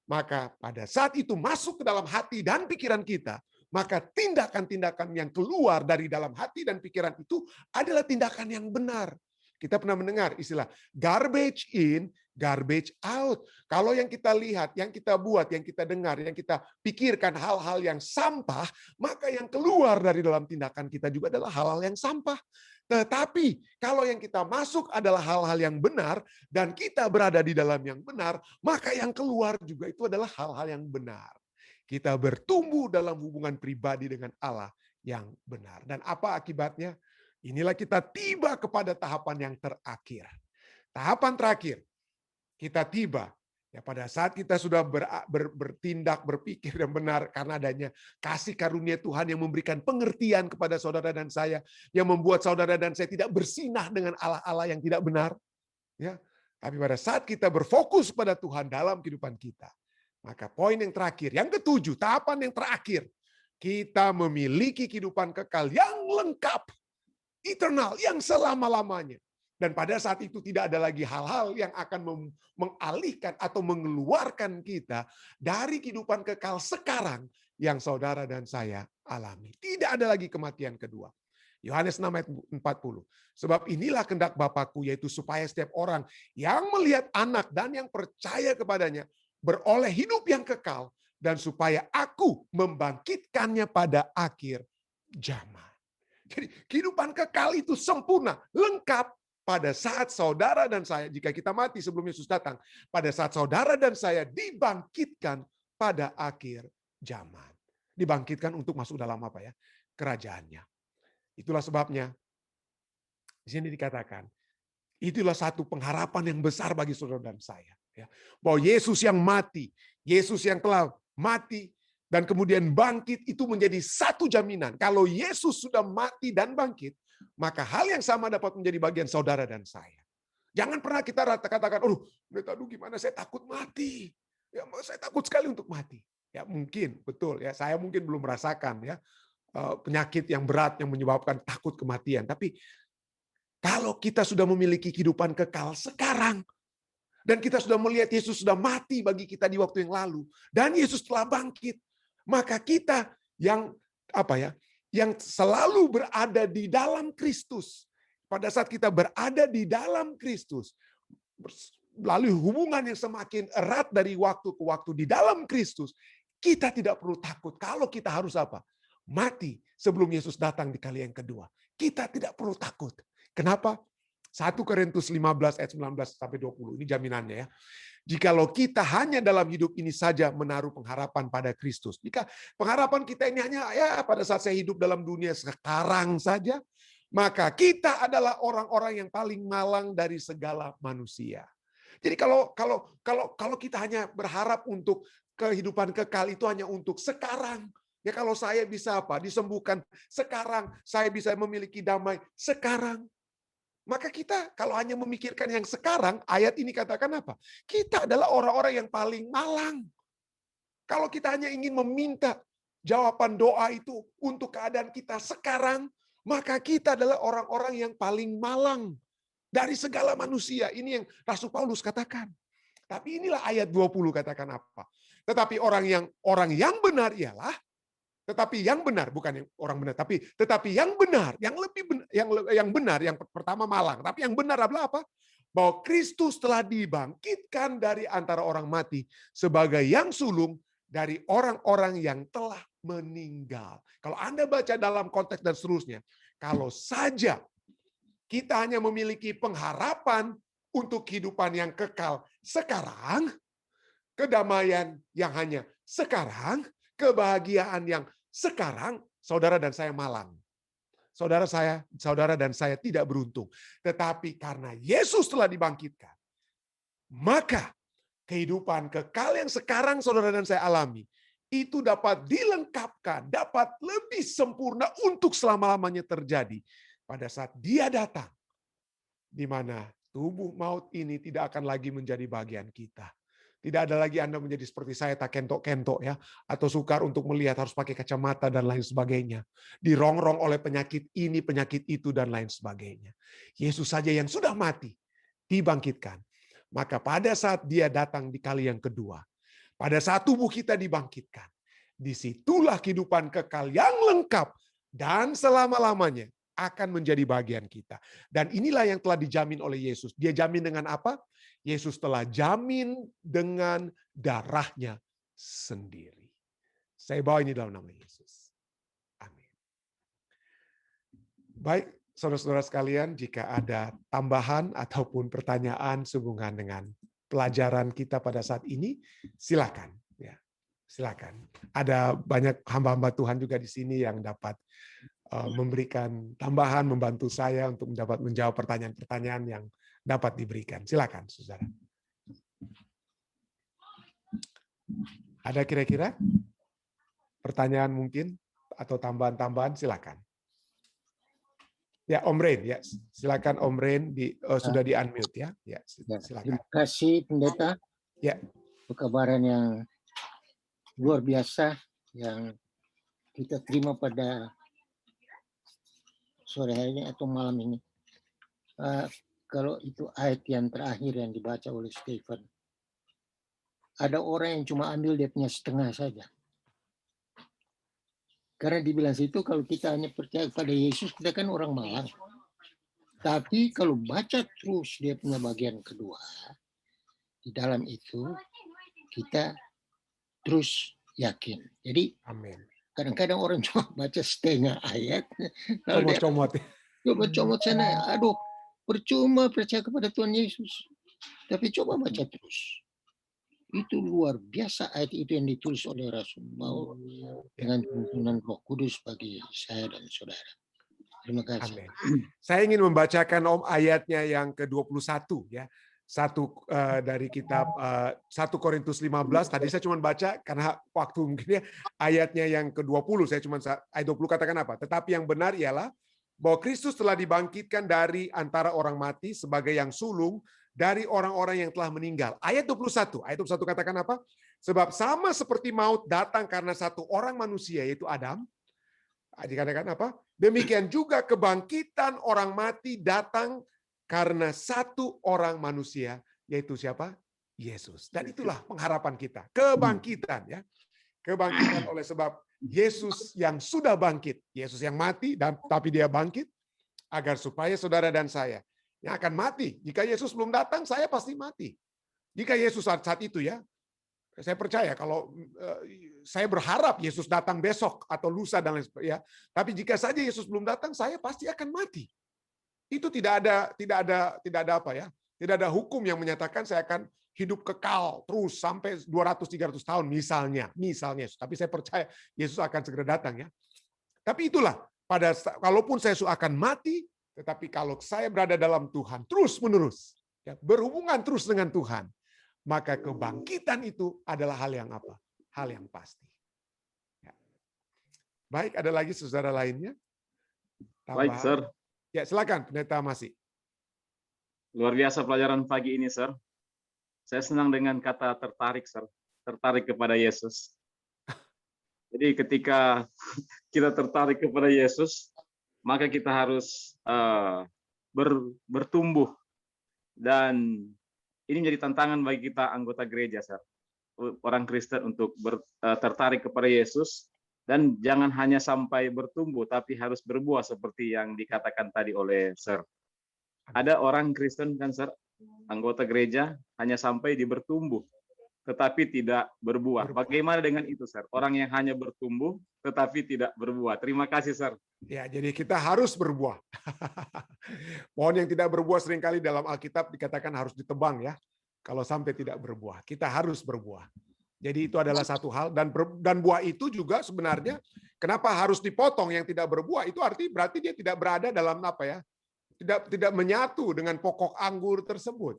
maka pada saat itu masuk ke dalam hati dan pikiran kita, maka tindakan-tindakan yang keluar dari dalam hati dan pikiran itu adalah tindakan yang benar. Kita pernah mendengar istilah garbage in, garbage out. Kalau yang kita lihat, yang kita buat, yang kita dengar, yang kita pikirkan hal-hal yang sampah, maka yang keluar dari dalam tindakan kita juga adalah hal-hal yang sampah. Tetapi kalau yang kita masuk adalah hal-hal yang benar dan kita berada di dalam yang benar, maka yang keluar juga itu adalah hal-hal yang benar. Kita bertumbuh dalam hubungan pribadi dengan Allah yang benar. Dan apa akibatnya? Inilah kita tiba kepada tahapan yang terakhir. Tahapan terakhir, kita tiba ya pada saat kita sudah bertindak, berpikir yang benar karena adanya kasih karunia Tuhan yang memberikan pengertian kepada saudara dan saya, yang membuat saudara dan saya tidak bersinah dengan Allah-Allah yang tidak benar. Ya, tapi pada saat kita berfokus pada Tuhan dalam kehidupan kita, maka poin yang terakhir, yang ketujuh, tahapan yang terakhir, kita memiliki kehidupan kekal yang lengkap, eternal, yang selama-lamanya. Dan pada saat itu tidak ada lagi hal-hal yang akan mengalihkan atau mengeluarkan kita dari kehidupan kekal sekarang yang saudara dan saya alami. Tidak ada lagi kematian kedua. Yohanes 6 ayat 40. Sebab inilah kehendak Bapakku, yaitu supaya setiap orang yang melihat anak dan yang percaya kepadanya beroleh hidup yang kekal, dan supaya aku membangkitkannya pada akhir zaman. Jadi kehidupan kekal itu sempurna, lengkap pada saat saudara dan saya, jika kita mati sebelum Yesus datang, pada saat saudara dan saya dibangkitkan pada akhir zaman. Dibangkitkan untuk masuk dalam apa ya? Kerajaannya. Itulah sebabnya di sini dikatakan, itulah satu pengharapan yang besar bagi saudara dan saya. Ya. Bahwa Yesus yang mati, Yesus yang telah mati dan kemudian bangkit itu menjadi satu jaminan. Kalau Yesus sudah mati dan bangkit, maka hal yang sama dapat menjadi bagian saudara dan saya. Jangan pernah kita katakan, aduh gimana saya takut mati. Ya, saya takut sekali untuk mati. Ya mungkin, betul ya. Saya mungkin belum merasakan ya penyakit yang berat yang menyebabkan takut kematian. Tapi kalau kita sudah memiliki kehidupan kekal sekarang, dan kita sudah melihat Yesus sudah mati bagi kita di waktu yang lalu, dan Yesus telah bangkit, maka kita yang yang selalu berada di dalam Kristus. Pada saat kita berada di dalam Kristus, melalui hubungan yang semakin erat dari waktu ke waktu di dalam Kristus, kita tidak perlu takut kalau kita harus mati sebelum Yesus datang di kali yang kedua. Kita tidak perlu takut. Kenapa? 1 Korintus 15 ayat 19 sampai 20. Ini jaminannya ya. Jikalau kita hanya dalam hidup ini saja menaruh pengharapan pada Kristus. Jika pengharapan kita ini hanya pada saat saya hidup dalam dunia sekarang saja, maka kita adalah orang-orang yang paling malang dari segala manusia. Jadi kalau kita hanya berharap untuk kehidupan kekal itu hanya untuk sekarang. Ya kalau saya bisa disembuhkan sekarang, saya bisa memiliki damai sekarang. Maka kita kalau hanya memikirkan yang sekarang, ayat ini katakan apa? Kita adalah orang-orang yang paling malang. Kalau kita hanya ingin meminta jawaban doa itu untuk keadaan kita sekarang, maka kita adalah orang-orang yang paling malang dari segala manusia. Ini yang Rasul Paulus katakan. Tapi inilah ayat 20 katakan apa? Tetapi orang yang benar ialah, tetapi yang benar bukan yang orang benar, tetapi yang benar, yang lebih benar, yang benar, yang pertama malang, tapi yang benar adalah apa? Bahwa Kristus telah dibangkitkan dari antara orang mati sebagai yang sulung dari orang-orang yang telah meninggal. Kalau Anda baca dalam konteks dan seterusnya, kalau saja kita hanya memiliki pengharapan untuk kehidupan yang kekal sekarang, kedamaian yang hanya sekarang, kebahagiaan yang sekarang, saudara dan saya malang. Saudara dan saya tidak beruntung. Tetapi karena Yesus telah dibangkitkan, maka kehidupan kekal yang sekarang saudara dan saya alami, itu dapat dilengkapkan, dapat lebih sempurna untuk selama-lamanya terjadi pada saat Dia datang, di mana tubuh maut ini tidak akan lagi menjadi bagian kita. Tidak ada lagi Anda menjadi seperti saya, tak kentok-kentok ya, atau sukar untuk melihat, harus pakai kacamata dan lain sebagainya. Dirongrong oleh penyakit ini, penyakit itu dan lain sebagainya. Yesus saja yang sudah mati, dibangkitkan. Maka pada saat Dia datang di kali yang kedua, pada saat tubuh kita dibangkitkan, disitulah kehidupan kekal yang lengkap dan selama-lamanya akan menjadi bagian kita. Dan inilah yang telah dijamin oleh Yesus. Dia jamin dengan apa? Yesus telah jamin dengan darahnya sendiri. Saya bawa ini dalam nama Yesus. Amin. Baik, saudara-saudara sekalian, jika ada tambahan ataupun pertanyaan sehubungan dengan pelajaran kita pada saat ini, silakan. Ya, silakan. Ada banyak hamba-hamba Tuhan juga di sini yang dapat memberikan tambahan, membantu saya untuk dapat menjawab pertanyaan-pertanyaan yang dapat diberikan. Silakan, saudara. Ada kira-kira pertanyaan mungkin atau tambahan-tambahan? Silakan. Ya, Om Rain, ya, silakan Om Rain sudah di unmute ya. Ya, silakan. Terima kasih Pendeta. Ya. Kekabaran yang luar biasa yang kita terima pada sore hari ini atau malam ini. Kalau itu ayat yang terakhir yang dibaca oleh Stephen, ada orang yang cuma ambil dia punya setengah saja. Karena dibilang situ kalau kita hanya percaya pada Yesus, kita kan orang malang. Tapi kalau baca terus dia punya bagian kedua, di dalam itu kita terus yakin. Jadi Amin. Kadang-kadang orang cuma baca setengah ayat. Comot-comot sana, aduh, percuma percaya kepada Tuhan Yesus. Tapi coba baca terus. Itu luar biasa ayat itu yang ditulis oleh Rasul Paulus dengan tuntunan Roh Kudus bagi saya dan saudara. Terima kasih. Amin. Saya ingin membacakan Om ayatnya yang ke-21 ya. dari kitab 1 Korintus 15. Tadi saya cuma baca karena waktu mungkin ya, ayatnya yang ke-20. Saya cuma ayat 20 katakan apa? Tetapi yang benar ialah bahwa Kristus telah dibangkitkan dari antara orang mati sebagai yang sulung dari orang-orang yang telah meninggal. Ayat 21. Ayat 21 katakan apa? Sebab sama seperti maut datang karena satu orang manusia, yaitu Adam. Dikatakan apa? Demikian juga kebangkitan orang mati datang karena satu orang manusia, yaitu siapa? Yesus. Dan itulah pengharapan kita. Kebangkitan, ya. Kebangkitan oleh sebab Yesus yang sudah bangkit. Yesus yang mati, tapi dia bangkit, agar supaya saudara dan saya yang akan mati. Jika Yesus belum datang, saya pasti mati. Jika Yesus saat itu, ya, saya percaya kalau saya berharap Yesus datang besok atau lusa dan lain sebagainya. Tapi jika saja Yesus belum datang, saya pasti akan mati. Itu tidak ada apa ya? Tidak ada hukum yang menyatakan saya akan hidup kekal terus sampai 200-300 tahun misalnya. Tapi saya percaya Yesus akan segera datang, ya. Tapi itulah, kalaupun saya akan mati, tetapi kalau saya berada dalam Tuhan terus-menerus, ya, berhubungan terus dengan Tuhan, maka kebangkitan itu adalah hal yang apa? Hal yang pasti. Ya. Baik, ada lagi saudara lainnya? Baik, Sir. Ya, silakan, Pendeta Masih. Luar biasa pelajaran pagi ini, Sir. Saya senang dengan kata tertarik, Sir. Tertarik kepada Yesus. Jadi ketika kita tertarik kepada Yesus, maka kita harus bertumbuh. Dan ini menjadi tantangan bagi kita anggota gereja, Sir. Orang Kristen untuk tertarik kepada Yesus. Dan jangan hanya sampai bertumbuh, tapi harus berbuah seperti yang dikatakan tadi oleh Sir. Ada orang Kristen kan, Sir, anggota gereja hanya sampai di bertumbuh, tetapi tidak berbuah. Bagaimana dengan itu, Sir? Orang yang hanya bertumbuh, tetapi tidak berbuah. Terima kasih, Sir. Ya, jadi kita harus berbuah. Pohon yang tidak berbuah seringkali dalam Alkitab dikatakan harus ditebang, ya. Kalau sampai tidak berbuah, kita harus berbuah. Jadi itu adalah satu hal, dan buah itu juga sebenarnya kenapa harus dipotong yang tidak berbuah, itu berarti dia tidak berada dalam apa ya? Tidak menyatu dengan pokok anggur tersebut.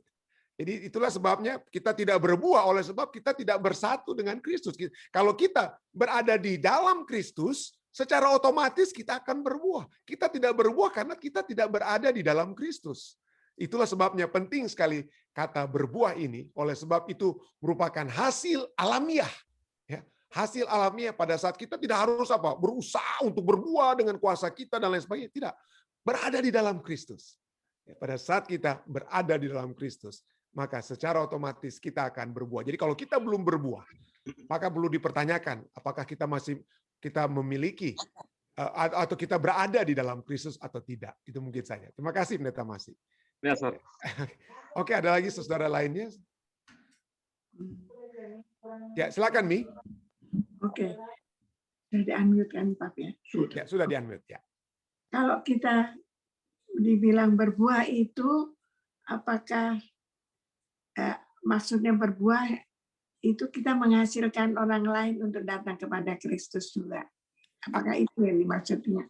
Jadi itulah sebabnya kita tidak berbuah oleh sebab kita tidak bersatu dengan Kristus. Kalau kita berada di dalam Kristus, secara otomatis kita akan berbuah. Kita tidak berbuah karena kita tidak berada di dalam Kristus. Itulah sebabnya penting sekali kata berbuah ini, oleh sebab itu merupakan hasil alamiah. Ya, hasil alamiah pada saat kita tidak harus berusaha untuk berbuah dengan kuasa kita dan lain sebagainya. Tidak, berada di dalam Kristus. Ya, pada saat kita berada di dalam Kristus, maka secara otomatis kita akan berbuah. Jadi kalau kita belum berbuah, maka perlu dipertanyakan apakah kita memiliki atau kita berada di dalam Kristus atau tidak. Itu mungkin saja. Terima kasih, Pendeta Masih. Ya, Sir. Oke, ada lagi saudara lainnya? Ya, silakan, Mi. Oke. Sudah di-unmute kan, Pak, ya? Ya, sudah di-unmute, ya. Kalau kita dibilang berbuah itu, apakah maksudnya berbuah itu kita menghasilkan orang lain untuk datang kepada Kristus juga? Apakah itu yang dimaksudnya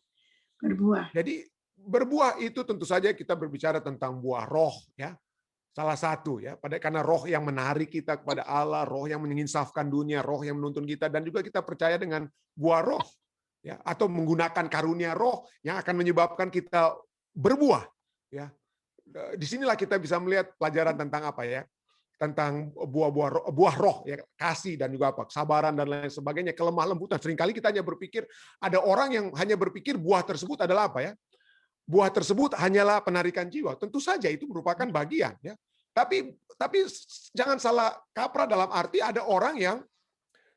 berbuah? Jadi berbuah itu tentu saja kita berbicara tentang buah roh, ya. Salah satu, ya, karena roh yang menarik kita kepada Allah, roh yang menginsafkan dunia, roh yang menuntun kita, dan juga kita percaya dengan buah roh, ya, atau menggunakan karunia roh yang akan menyebabkan kita berbuah, ya. Disinilah kita bisa melihat pelajaran tentang apa, ya, tentang buah roh, ya, kasih dan juga kesabaran dan lain sebagainya, kelemah lembutan. Seringkali kita hanya berpikir, ada orang yang hanya berpikir buah tersebut adalah apa, ya? Buah tersebut hanyalah penarikan jiwa. Tentu saja itu merupakan bagian, ya. Tapi jangan salah kaprah dalam arti ada orang yang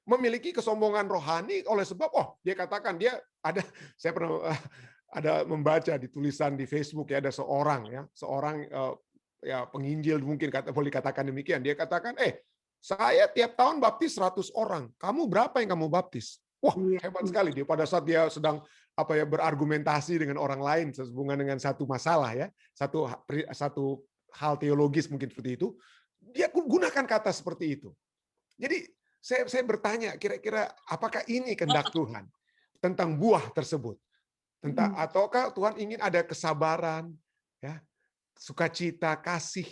memiliki kesombongan rohani oleh sebab dia katakan dia ada, saya pernah ada membaca di tulisan di Facebook, ya, ada seorang ya penginjil mungkin boleh katakan demikian. Dia katakan, saya tiap tahun baptis 100 orang. Kamu berapa yang kamu baptis? Wah, hebat sekali dia pada saat dia sedang berargumentasi dengan orang lain sehubungan dengan satu masalah, ya, satu hal teologis mungkin seperti itu, dia gunakan kata seperti itu. Jadi saya bertanya, kira-kira apakah ini kehendak Tuhan tentang buah tersebut? Ataukah Tuhan ingin ada kesabaran, ya, sukacita, kasih,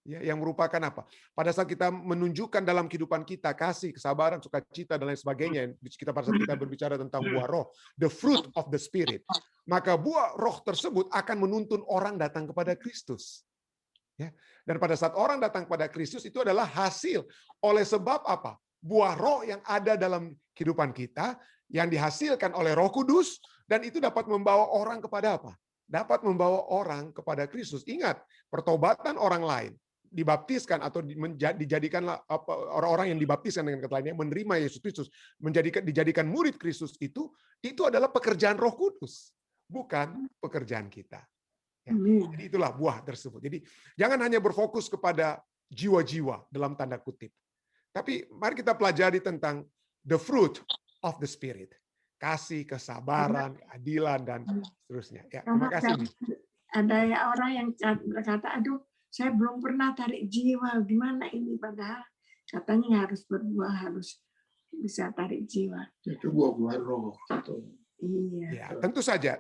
Ya, yang merupakan apa? Pada saat kita menunjukkan dalam kehidupan kita kasih, kesabaran, sukacita dan lain sebagainya, pada saat kita berbicara tentang buah roh, the fruit of the spirit, maka buah roh tersebut akan menuntun orang datang kepada Kristus. Ya. Dan pada saat orang datang kepada Kristus itu adalah hasil oleh sebab apa? Buah roh yang ada dalam kehidupan kita yang dihasilkan oleh Roh Kudus, dan itu dapat membawa orang kepada apa? Dapat membawa orang kepada Kristus. Ingat, pertobatan orang lain dibaptiskan atau dijadikanlah orang-orang yang dibaptiskan dengan kata lainnya menerima Yesus Kristus, dijadikan murid Kristus itu adalah pekerjaan Roh Kudus, bukan pekerjaan kita. Ya. Jadi itulah buah tersebut. Jadi jangan hanya berfokus kepada jiwa-jiwa dalam tanda kutip, tapi mari kita pelajari tentang the fruit of the Spirit, kasih, kesabaran, keadilan dan seterusnya. Ya, terima kasih. Ada orang yang berkata, aduh, saya belum pernah tarik jiwa, gimana ini? Padahal katanya harus berbuah, harus bisa tarik jiwa. Itu buah-buah roh. Iya. Ya,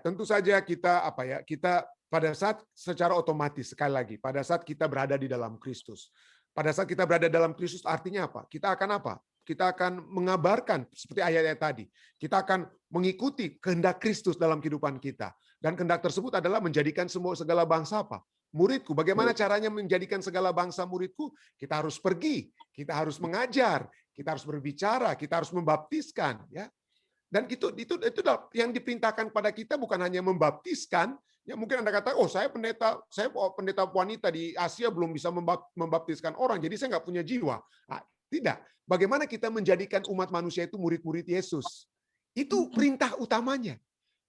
tentu saja kita pada saat secara otomatis, sekali lagi, pada saat kita berada di dalam Kristus. Pada saat kita berada dalam Kristus artinya apa? Kita akan apa? Kita akan mengabarkan seperti ayat-ayat tadi. Kita akan mengikuti kehendak Kristus dalam kehidupan kita. Dan kehendak tersebut adalah menjadikan segala bangsa apa? Muridku. Bagaimana caranya menjadikan segala bangsa muridku? Kita harus pergi, kita harus mengajar, kita harus berbicara, kita harus membaptiskan, ya. Dan itu yang diperintahkan pada kita, bukan hanya membaptiskan. Ya, mungkin Anda kata, oh saya pendeta wanita di Asia belum bisa membaptiskan orang, jadi saya nggak punya jiwa. Nah, tidak. Bagaimana kita menjadikan umat manusia itu murid-murid Yesus? Itu perintah utamanya.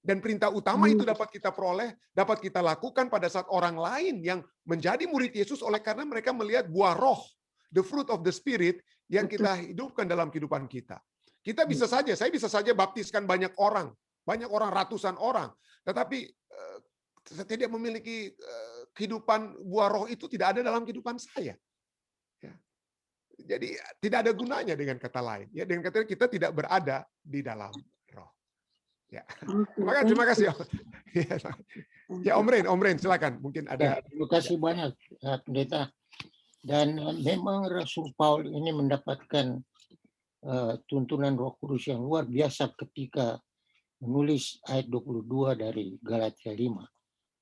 Dan perintah utama itu dapat kita peroleh, dapat kita lakukan pada saat orang lain yang menjadi murid Yesus oleh karena mereka melihat buah roh, the fruit of the Spirit yang kita hidupkan dalam kehidupan kita. Saya bisa saja baptiskan banyak orang, ratusan orang, tetapi saya tidak memiliki kehidupan buah roh itu tidak ada dalam kehidupan saya. Ya. Jadi tidak ada gunanya dengan kata lain. Ya, dengan kata kita tidak berada di dalam roh. Ya. Terima kasih. Ya, Om Ren, silakan. Mungkin ada. Terima kasih banyak, Pendeta. Dan memang Rasul Paul ini mendapatkan tuntunan Roh Kudus yang luar biasa ketika menulis ayat 22 dari Galatia 5.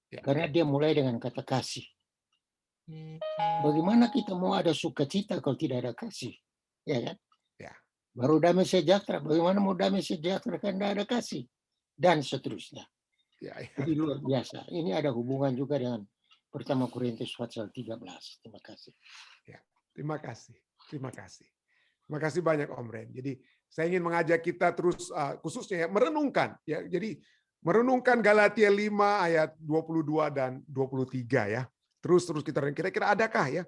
Ya. Karena dia mulai dengan kata kasih. Bagaimana kita mau ada sukacita kalau tidak ada kasih? Ya kan? Ya. Baru damai sejahtera. Bagaimana mau damai sejahtera kalau tidak ada kasih? Dan seterusnya. Ya. Jadi luar biasa. Ini ada hubungan juga dengan pertama Korintus pasal 13. Terima kasih. Ya, terima kasih. Terima kasih banyak Om Ren. Jadi saya ingin mengajak kita terus khususnya merenungkan. Ya, jadi merenungkan Galatia 5 ayat 22 dan 23 ya. Terus kita kira-kira adakah ya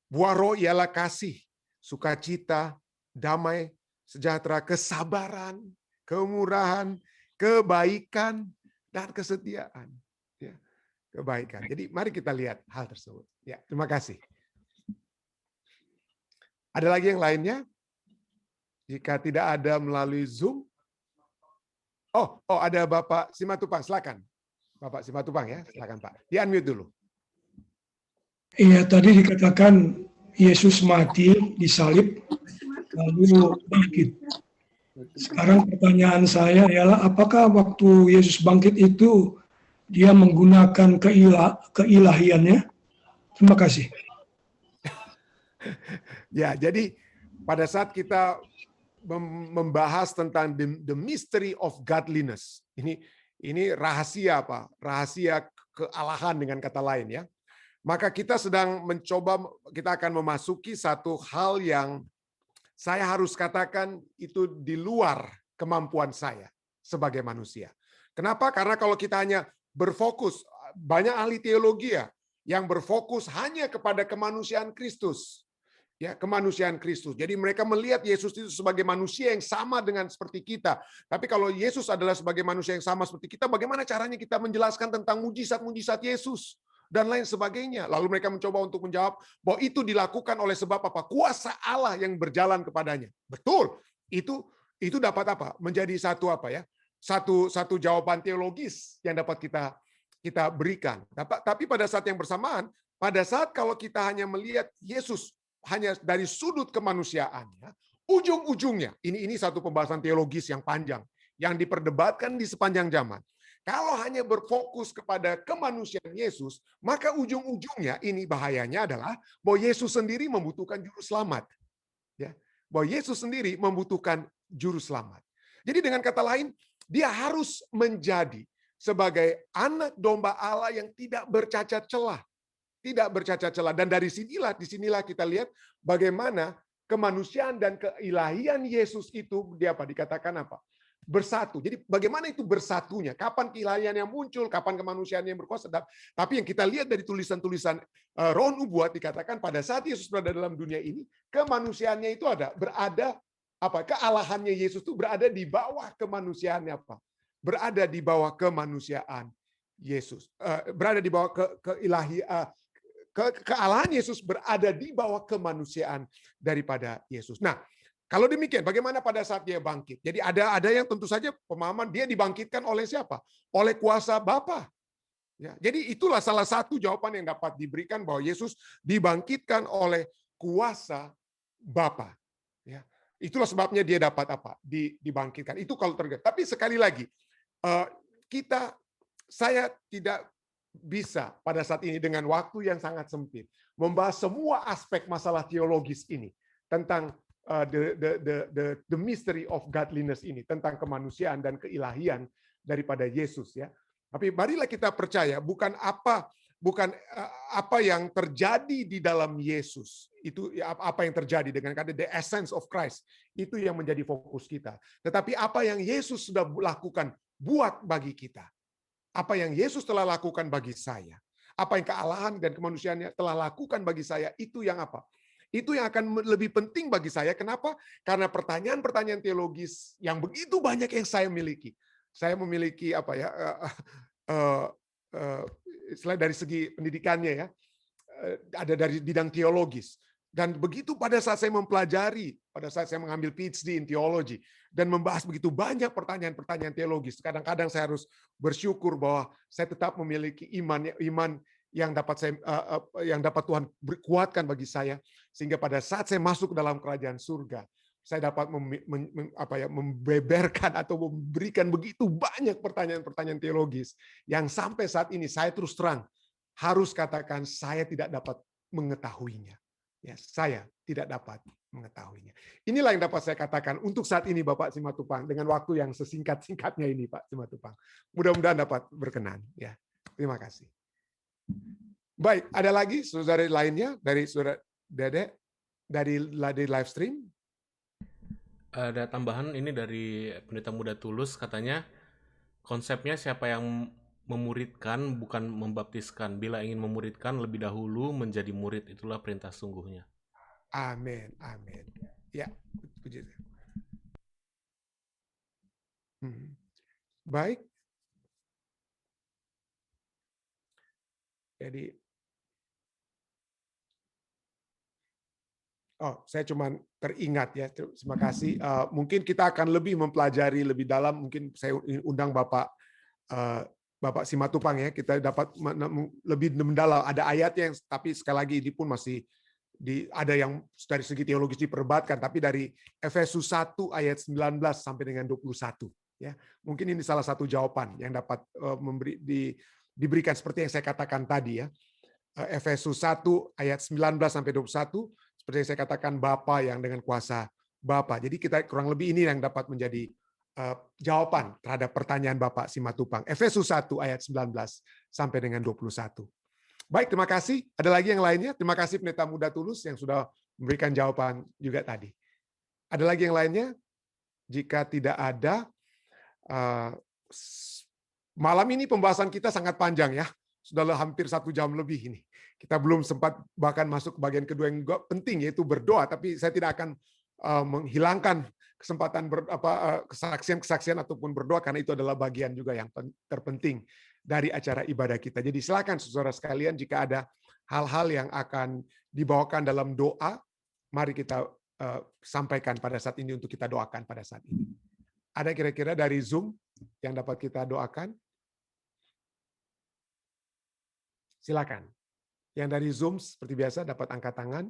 buah roh ialah kasih, sukacita, damai, sejahtera, kesabaran, kemurahan, kebaikan dan kesetiaan. Ya, kebaikan. Jadi mari kita lihat hal tersebut. Ya, terima kasih. Ada lagi yang lainnya? Jika tidak ada melalui Zoom. Oh, ada Bapak Simatupang, silakan. Bapak Simatupang ya, silakan Pak. Di-unmute dulu. Iya, tadi dikatakan Yesus mati, disalib, lalu bangkit. Sekarang pertanyaan saya ialah apakah waktu Yesus bangkit itu dia menggunakan keilahiannya? Terima kasih. Ya, jadi pada saat kita membahas tentang the mystery of godliness, ini rahasia apa? Rahasia kealahan dengan kata lain ya. Maka kita sedang kita akan memasuki satu hal yang saya harus katakan itu di luar kemampuan saya sebagai manusia. Kenapa? Karena kalau kita hanya berfokus, banyak ahli teologi ya, yang berfokus hanya kepada kemanusiaan Kristus. Ya, kemanusiaan Kristus. Jadi mereka melihat Yesus itu sebagai manusia yang sama dengan seperti kita. Tapi kalau Yesus adalah sebagai manusia yang sama seperti kita, bagaimana caranya kita menjelaskan tentang mujizat-mujizat Yesus? Dan lain sebagainya. Lalu mereka mencoba untuk menjawab bahwa itu dilakukan oleh sebab apa? Kuasa Allah yang berjalan kepadanya. Betul. Itu dapat apa? Menjadi satu apa ya? Satu jawaban teologis yang dapat kita berikan. Tapi pada saat yang bersamaan, pada saat kalau kita hanya melihat Yesus hanya dari sudut kemanusiaannya, ujung-ujungnya, ini satu pembahasan teologis yang panjang, yang diperdebatkan di sepanjang zaman. Kalau hanya berfokus kepada kemanusiaan Yesus, maka ujung-ujungnya ini bahayanya adalah bahwa Yesus sendiri membutuhkan juru selamat. Ya, bahwa Yesus sendiri membutuhkan juru selamat. Jadi dengan kata lain, dia harus menjadi sebagai anak domba Allah yang tidak bercacat celah. Tidak bercacat celah. Dan disinilah kita lihat bagaimana kemanusiaan dan keilahian Yesus itu dikatakan apa? Bersatu. Jadi bagaimana itu bersatunya? Kapan keilahian yang muncul? Kapan kemanusiaan yang berkuasa? Tapi yang kita lihat dari tulisan-tulisan Roh Nubuat dikatakan pada saat Yesus berada dalam dunia ini, kemanusiaannya itu kealahannya Yesus itu berada di bawah kemanusiaannya apa? Berada di bawah kemanusiaan Yesus. Berada di bawah kealahan Yesus berada di bawah kemanusiaan daripada Yesus. Nah, kalau demikian, bagaimana pada saat dia bangkit? Jadi ada yang tentu saja pemahaman dia dibangkitkan oleh siapa? Oleh kuasa Bapa. Ya, jadi itulah salah satu jawaban yang dapat diberikan bahwa Yesus dibangkitkan oleh kuasa Bapa. Ya, itulah sebabnya dia dapat dibangkitkan. Itu kalau terjadi. Tapi sekali lagi, saya tidak bisa pada saat ini dengan waktu yang sangat sempit membahas semua aspek masalah teologis ini tentang the mystery of godliness ini, tentang kemanusiaan dan keilahian daripada Yesus, ya. Tapi marilah kita percaya bukan apa yang terjadi di dalam Yesus, itu apa yang terjadi dengan kata the essence of Christ, itu yang menjadi fokus kita. Tetapi apa yang Yesus sudah lakukan buat bagi kita. Apa yang Yesus telah lakukan bagi saya. Apa yang kealahan dan kemanusiaannya telah lakukan bagi saya, itu yang apa? Itu yang akan lebih penting bagi saya. Kenapa? Karena pertanyaan-pertanyaan teologis yang begitu banyak yang saya miliki. Saya memiliki selain dari segi pendidikannya, ya, ada dari bidang teologis. Dan begitu pada saat saya mempelajari, pada saat saya mengambil PhD in theology, dan membahas begitu banyak pertanyaan-pertanyaan teologis, kadang-kadang saya harus bersyukur bahwa saya tetap memiliki iman yang dapat Tuhan kuatkan bagi saya, sehingga pada saat saya masuk ke dalam kerajaan surga, saya dapat membeberkan atau memberikan begitu banyak pertanyaan-pertanyaan teologis yang sampai saat ini saya terus terang harus katakan saya tidak dapat mengetahuinya. Ya, saya tidak dapat mengetahuinya. Inilah yang dapat saya katakan untuk saat ini, Bapak Simatupang, dengan waktu yang sesingkat-singkatnya ini, Pak Simatupang. Mudah-mudahan dapat berkenan. Ya, terima kasih. Baik, ada lagi saudara lainnya dari saudara Dede dari live stream? Ada tambahan ini dari Pendeta Muda Tulus, katanya konsepnya siapa yang memuridkan bukan membaptiskan. Bila ingin memuridkan lebih dahulu menjadi murid, itulah perintah sungguhnya. Amin, amin. Ya, puji Tuhan. Baik. Jadi, saya cuma teringat, ya. Terima kasih. Mungkin kita akan lebih mempelajari lebih dalam. Mungkin saya undang Bapak Simatupang, ya. Kita dapat lebih mendalam. Ada ayatnya, tapi sekali lagi ini pun masih ada yang dari segi teologis diperdebatkan. Tapi dari Efesus 1 ayat 19 sampai dengan 21. Ya, mungkin ini salah satu jawaban yang dapat diberikan seperti yang saya katakan tadi, ya. Efesus 1 ayat 19 sampai 21. Seperti yang saya katakan, Bapa yang dengan kuasa Bapa. Jadi kita kurang lebih ini yang dapat menjadi jawaban terhadap pertanyaan Bapak Simatupang. Efesus 1 ayat 19 sampai dengan 21. Baik, terima kasih. Ada lagi yang lainnya? Terima kasih Pendeta Muda Tulus yang sudah memberikan jawaban juga tadi. Ada lagi yang lainnya? Jika tidak ada, malam ini pembahasan kita sangat panjang, ya. Sudah hampir 1 jam lebih ini. Kita belum sempat bahkan masuk ke bagian kedua yang juga penting, yaitu berdoa. Tapi saya tidak akan menghilangkan kesempatan kesaksian-kesaksian ataupun berdoa, karena itu adalah bagian juga yang terpenting dari acara ibadah kita. Jadi silakan saudara sekalian, jika ada hal-hal yang akan dibawakan dalam doa, mari kita sampaikan pada saat ini untuk kita doakan pada saat ini. Ada kira-kira dari Zoom yang dapat kita doakan? Silakan. Yang dari Zoom seperti biasa dapat angkat tangan.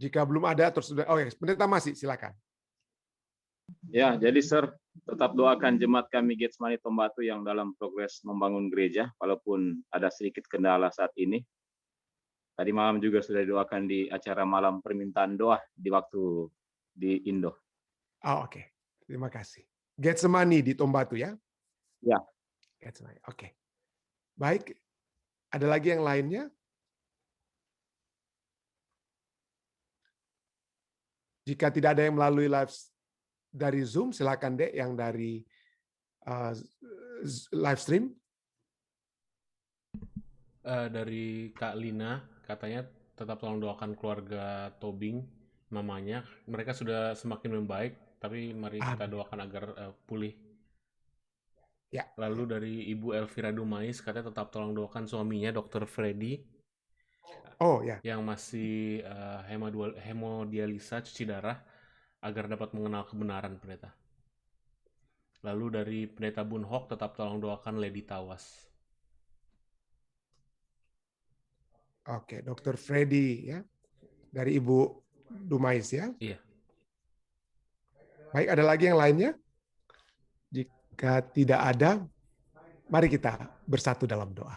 Jika belum ada terus sudah, oh ya, Pendeta Masih, silakan. Ya, jadi Sir, tetap doakan jemaat kami Getsemani Tombatu yang dalam progres membangun gereja, walaupun ada sedikit kendala saat ini. Tadi malam juga sudah didoakan di acara malam permintaan doa di waktu di Indo. Oh, oke. Terima kasih. Getsemani di Tombatu ya? Ya. Getsemani. Oke. Baik. Ada lagi yang lainnya? Jika tidak ada yang melalui live dari Zoom, silakan Dek yang dari live stream. Dari Kak Lina, katanya tetap tolong doakan keluarga Tobing, mamanya. Mereka sudah semakin membaik, tapi mari kita doakan agar pulih. Ya. Lalu dari Ibu Elvira Dumais, katanya tetap tolong doakan suaminya, Dr. Freddy, Oh ya. yang masih hemodialisa cuci darah, agar dapat mengenal kebenaran, Pendeta. Lalu dari Pendeta Bunhok, tetap tolong doakan Lady Tawas. Oke, Dr. Freddy ya. Dari Ibu Dumais ya. Iya. Baik, ada lagi yang lainnya? Jika tidak ada, mari kita bersatu dalam doa.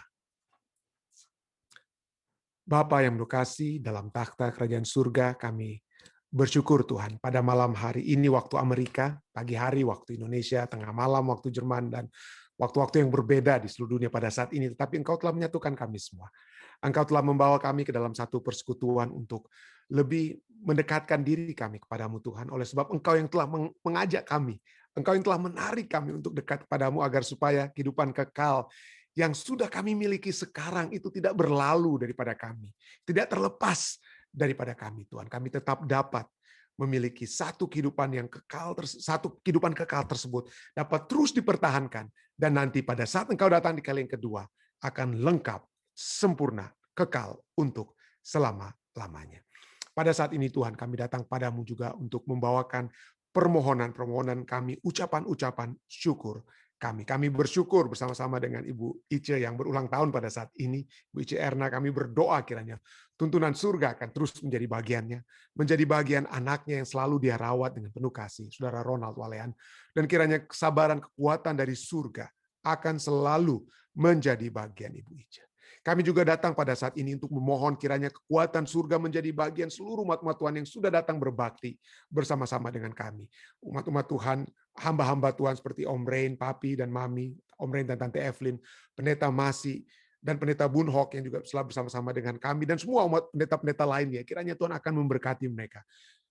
Bapa yang berkasih, dalam takhta kerajaan surga, kami bersyukur Tuhan pada malam hari ini waktu Amerika, pagi hari waktu Indonesia, tengah malam waktu Jerman, dan waktu-waktu yang berbeda di seluruh dunia pada saat ini. Tetapi Engkau telah menyatukan kami semua. Engkau telah membawa kami ke dalam satu persekutuan untuk lebih mendekatkan diri kami kepadamu Tuhan. Oleh sebab Engkau yang telah mengajak kami, Engkau yang telah menarik kami untuk dekat kepadamu agar supaya kehidupan kekal yang sudah kami miliki sekarang itu tidak berlalu daripada kami. Tidak terlepas daripada kami Tuhan. Kami tetap dapat memiliki satu kehidupan yang kekal, satu kehidupan kekal tersebut dapat terus dipertahankan. Dan nanti pada saat Engkau datang di kali yang kedua akan lengkap, sempurna, kekal untuk selama-lamanya. Pada saat ini Tuhan kami datang padamu juga untuk membawakan permohonan-permohonan kami, ucapan-ucapan syukur kami. Kami bersyukur bersama-sama dengan Ibu Ice yang berulang tahun pada saat ini. Ibu Ice Erna, kami berdoa kiranya tuntunan surga akan terus menjadi bagiannya, menjadi bagian anaknya yang selalu dia rawat dengan penuh kasih, Saudara Ronald Walean. Dan kiranya kesabaran, kekuatan dari surga akan selalu menjadi bagian Ibu Ice. Kami juga datang pada saat ini untuk memohon kiranya kekuatan surga menjadi bagian seluruh umat-umat Tuhan yang sudah datang berbakti bersama-sama dengan kami. Umat-umat Tuhan, hamba-hamba Tuhan seperti Om Rain, Papi dan Mami, Om Rain dan Tante Evelyn, Pendeta Masih, dan Pendeta Bunhok yang juga selalu bersama-sama dengan kami, dan semua umat pendeta-pendeta lainnya. Kiranya Tuhan akan memberkati mereka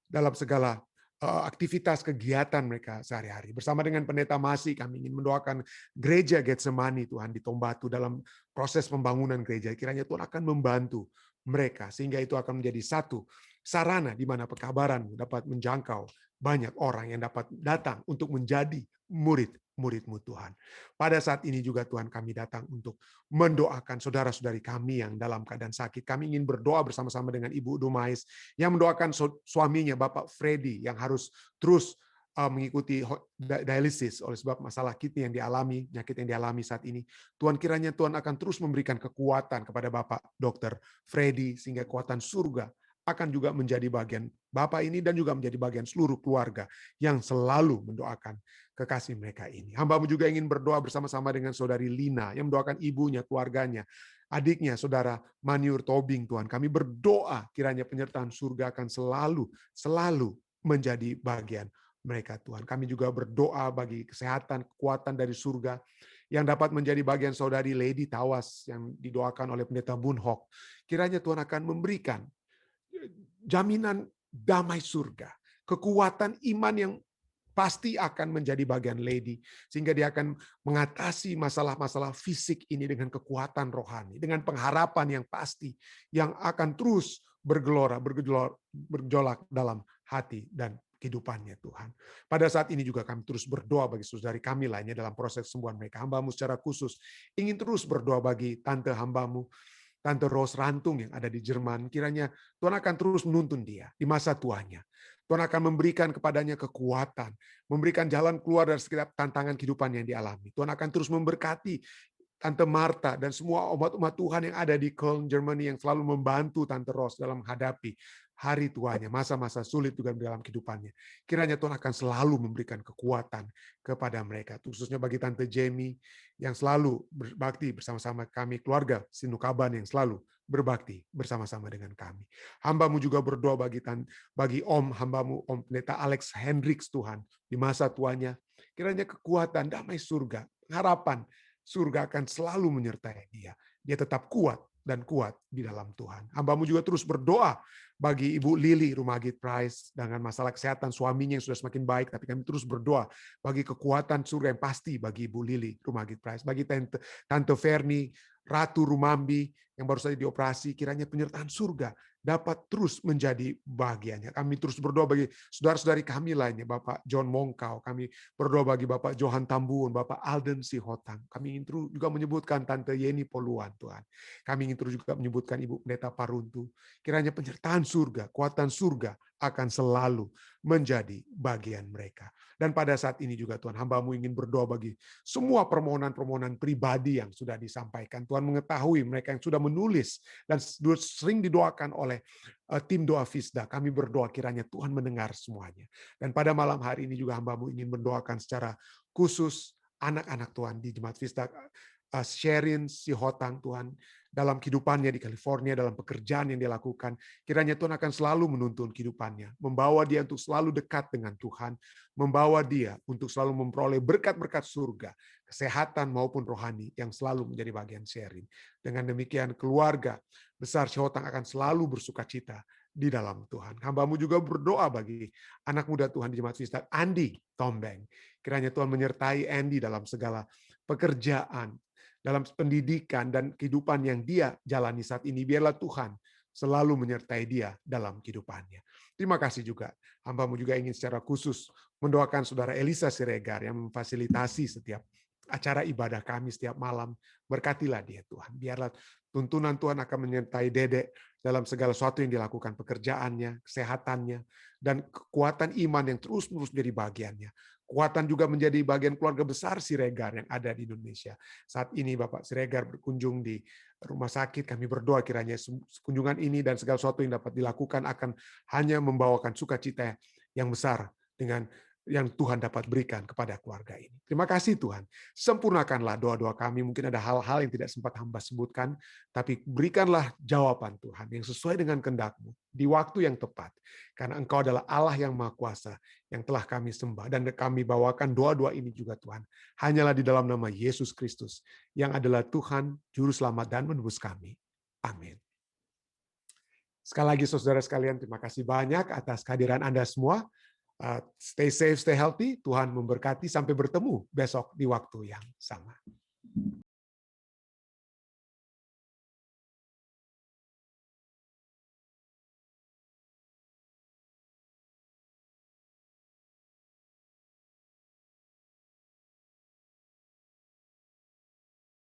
dalam segala aktivitas kegiatan mereka sehari-hari. Bersama dengan Pendeta Masih, kami ingin mendoakan gereja Getsemani Tuhan di Tombatu dalam proses pembangunan gereja. Kiranya Tuhan akan membantu mereka sehingga itu akan menjadi satu sarana di mana pekabaran dapat menjangkau banyak orang yang dapat datang untuk menjadi murid-murid-Mu Tuhan. Pada saat ini juga Tuhan kami datang untuk mendoakan saudara-saudari kami yang dalam keadaan sakit. Kami ingin berdoa bersama-sama dengan Ibu Dumais yang mendoakan suaminya Bapak Freddy yang harus terus mengikuti dialisis oleh sebab masalah kidney yang dialami, penyakit yang dialami saat ini. Tuhan kiranya Tuhan akan terus memberikan kekuatan kepada Bapak Dr. Freddy sehingga kekuatan surga akan juga menjadi bagian Bapak ini dan juga menjadi bagian seluruh keluarga yang selalu mendoakan kekasih mereka ini. Hamba-Mu juga ingin berdoa bersama-sama dengan Saudari Lina yang mendoakan ibunya, keluarganya, adiknya, Saudara Maniur Tobing, Tuhan. Kami berdoa kiranya penyertaan surga akan selalu menjadi bagian mereka, Tuhan. Kami juga berdoa bagi kesehatan, kekuatan dari surga yang dapat menjadi bagian Saudari Lady Tawas yang didoakan oleh Pendeta Bunhok. Kiranya Tuhan akan memberikan jaminan damai surga, kekuatan iman yang pasti akan menjadi bagian Lady, sehingga dia akan mengatasi masalah-masalah fisik ini dengan kekuatan rohani, dengan pengharapan yang pasti, yang akan terus bergejolak dalam hati dan kehidupannya Tuhan. Pada saat ini juga kami terus berdoa bagi saudari kami lainnya dalam proses kesembuhan mereka. Hamba-Mu secara khusus ingin terus berdoa bagi tante hamba-Mu, Tante Rose Rantung yang ada di Jerman, kiranya Tuhan akan terus menuntun dia di masa tuanya. Tuhan akan memberikan kepadanya kekuatan, memberikan jalan keluar dari setiap tantangan kehidupan yang dialami. Tuhan akan terus memberkati Tante Marta, dan semua umat-umat Tuhan yang ada di Köln, Germany yang selalu membantu Tante Ros dalam menghadapi hari tuanya, masa-masa sulit juga dalam kehidupannya. Kiranya Tuhan akan selalu memberikan kekuatan kepada mereka, khususnya bagi Tante Jamie yang selalu berbakti bersama-sama kami, keluarga Sinukaban yang selalu berbakti bersama-sama dengan kami. Hamba-Mu juga berdoa bagi hambamu, Om Pendeta Alex Hendricks Tuhan, di masa tuanya, kiranya kekuatan, damai surga, harapan surga akan selalu menyertai dia. Dia tetap kuat dan kuat di dalam Tuhan. Hamba-Mu juga terus berdoa bagi Ibu Lily Rumagit Price dengan masalah kesehatan suaminya yang sudah semakin baik, tapi kami terus berdoa bagi kekuatan surga yang pasti bagi Ibu Lily Rumagit Price, bagi Tante Ferni, Ratu Rumambi yang baru saja dioperasi, kiranya penyertaan surga dapat terus menjadi bagiannya. Kami terus berdoa bagi saudara-saudari kami lainnya, Bapak John Mongkau, kami berdoa bagi Bapak Johan Tambuun, Bapak Alden Sihotang. Kami ingin terus juga menyebutkan Tante Yeni Poluan, Tuhan. Kami ingin terus juga menyebutkan Ibu Pendeta Paruntu. Kiranya penyertaan surga, kuatan surga akan selalu menjadi bagian mereka. Dan pada saat ini juga Tuhan, hamba-Mu ingin berdoa bagi semua permohonan-permohonan pribadi yang sudah disampaikan. Tuhan mengetahui mereka yang sudah menulis dan sering didoakan oleh tim doa Fisda. Kami berdoa kiranya Tuhan mendengar semuanya. Dan pada malam hari ini juga hamba-Mu ingin mendoakan secara khusus anak-anak Tuhan di Jemaat Fisda. Sherin Sihotang Tuhan, dalam kehidupannya di California, dalam pekerjaan yang dia lakukan, kiranya Tuhan akan selalu menuntun kehidupannya, membawa dia untuk selalu dekat dengan Tuhan, membawa dia untuk selalu memperoleh berkat-berkat surga, kesehatan maupun rohani yang selalu menjadi bagian Sherin. Dengan demikian keluarga besar Sihotang akan selalu bersukacita di dalam Tuhan. Hamba-Mu juga berdoa bagi anak muda Tuhan di Jemaat Fisda, Andi Tombeng. Kiranya Tuhan menyertai Andy dalam segala pekerjaan, dalam pendidikan dan kehidupan yang dia jalani saat ini. Biarlah Tuhan selalu menyertai dia dalam kehidupannya. Terima kasih juga. Hamba-Mu juga ingin secara khusus mendoakan saudara Elisa Siregar yang memfasilitasi setiap acara ibadah kami setiap malam. Berkatilah dia Tuhan. Biarlah tuntunan Tuhan akan menyertai Dedek dalam segala sesuatu yang dilakukan, pekerjaannya, kesehatannya, dan kekuatan iman yang terus-menerus menjadi bagiannya. Kekuatan juga menjadi bagian keluarga besar Siregar yang ada di Indonesia. Saat ini Bapak Siregar berkunjung di rumah sakit, kami berdoa kiranya kunjungan ini dan segala sesuatu yang dapat dilakukan akan hanya membawakan sukacita yang besar dengan yang Tuhan dapat berikan kepada keluarga ini. Terima kasih Tuhan. Sempurnakanlah doa-doa kami. Mungkin ada hal-hal yang tidak sempat hamba sebutkan, tapi berikanlah jawaban Tuhan yang sesuai dengan kehendak-Mu di waktu yang tepat. Karena Engkau adalah Allah yang Maha Kuasa yang telah kami sembah. Dan kami bawakan doa-doa ini juga Tuhan. Hanyalah di dalam nama Yesus Kristus yang adalah Tuhan, Juru Selamat dan Menebus kami. Amin. Sekali lagi saudara sekalian, terima kasih banyak atas kehadiran Anda semua. Stay safe, stay healthy. Tuhan memberkati. Sampai bertemu besok di waktu yang sama.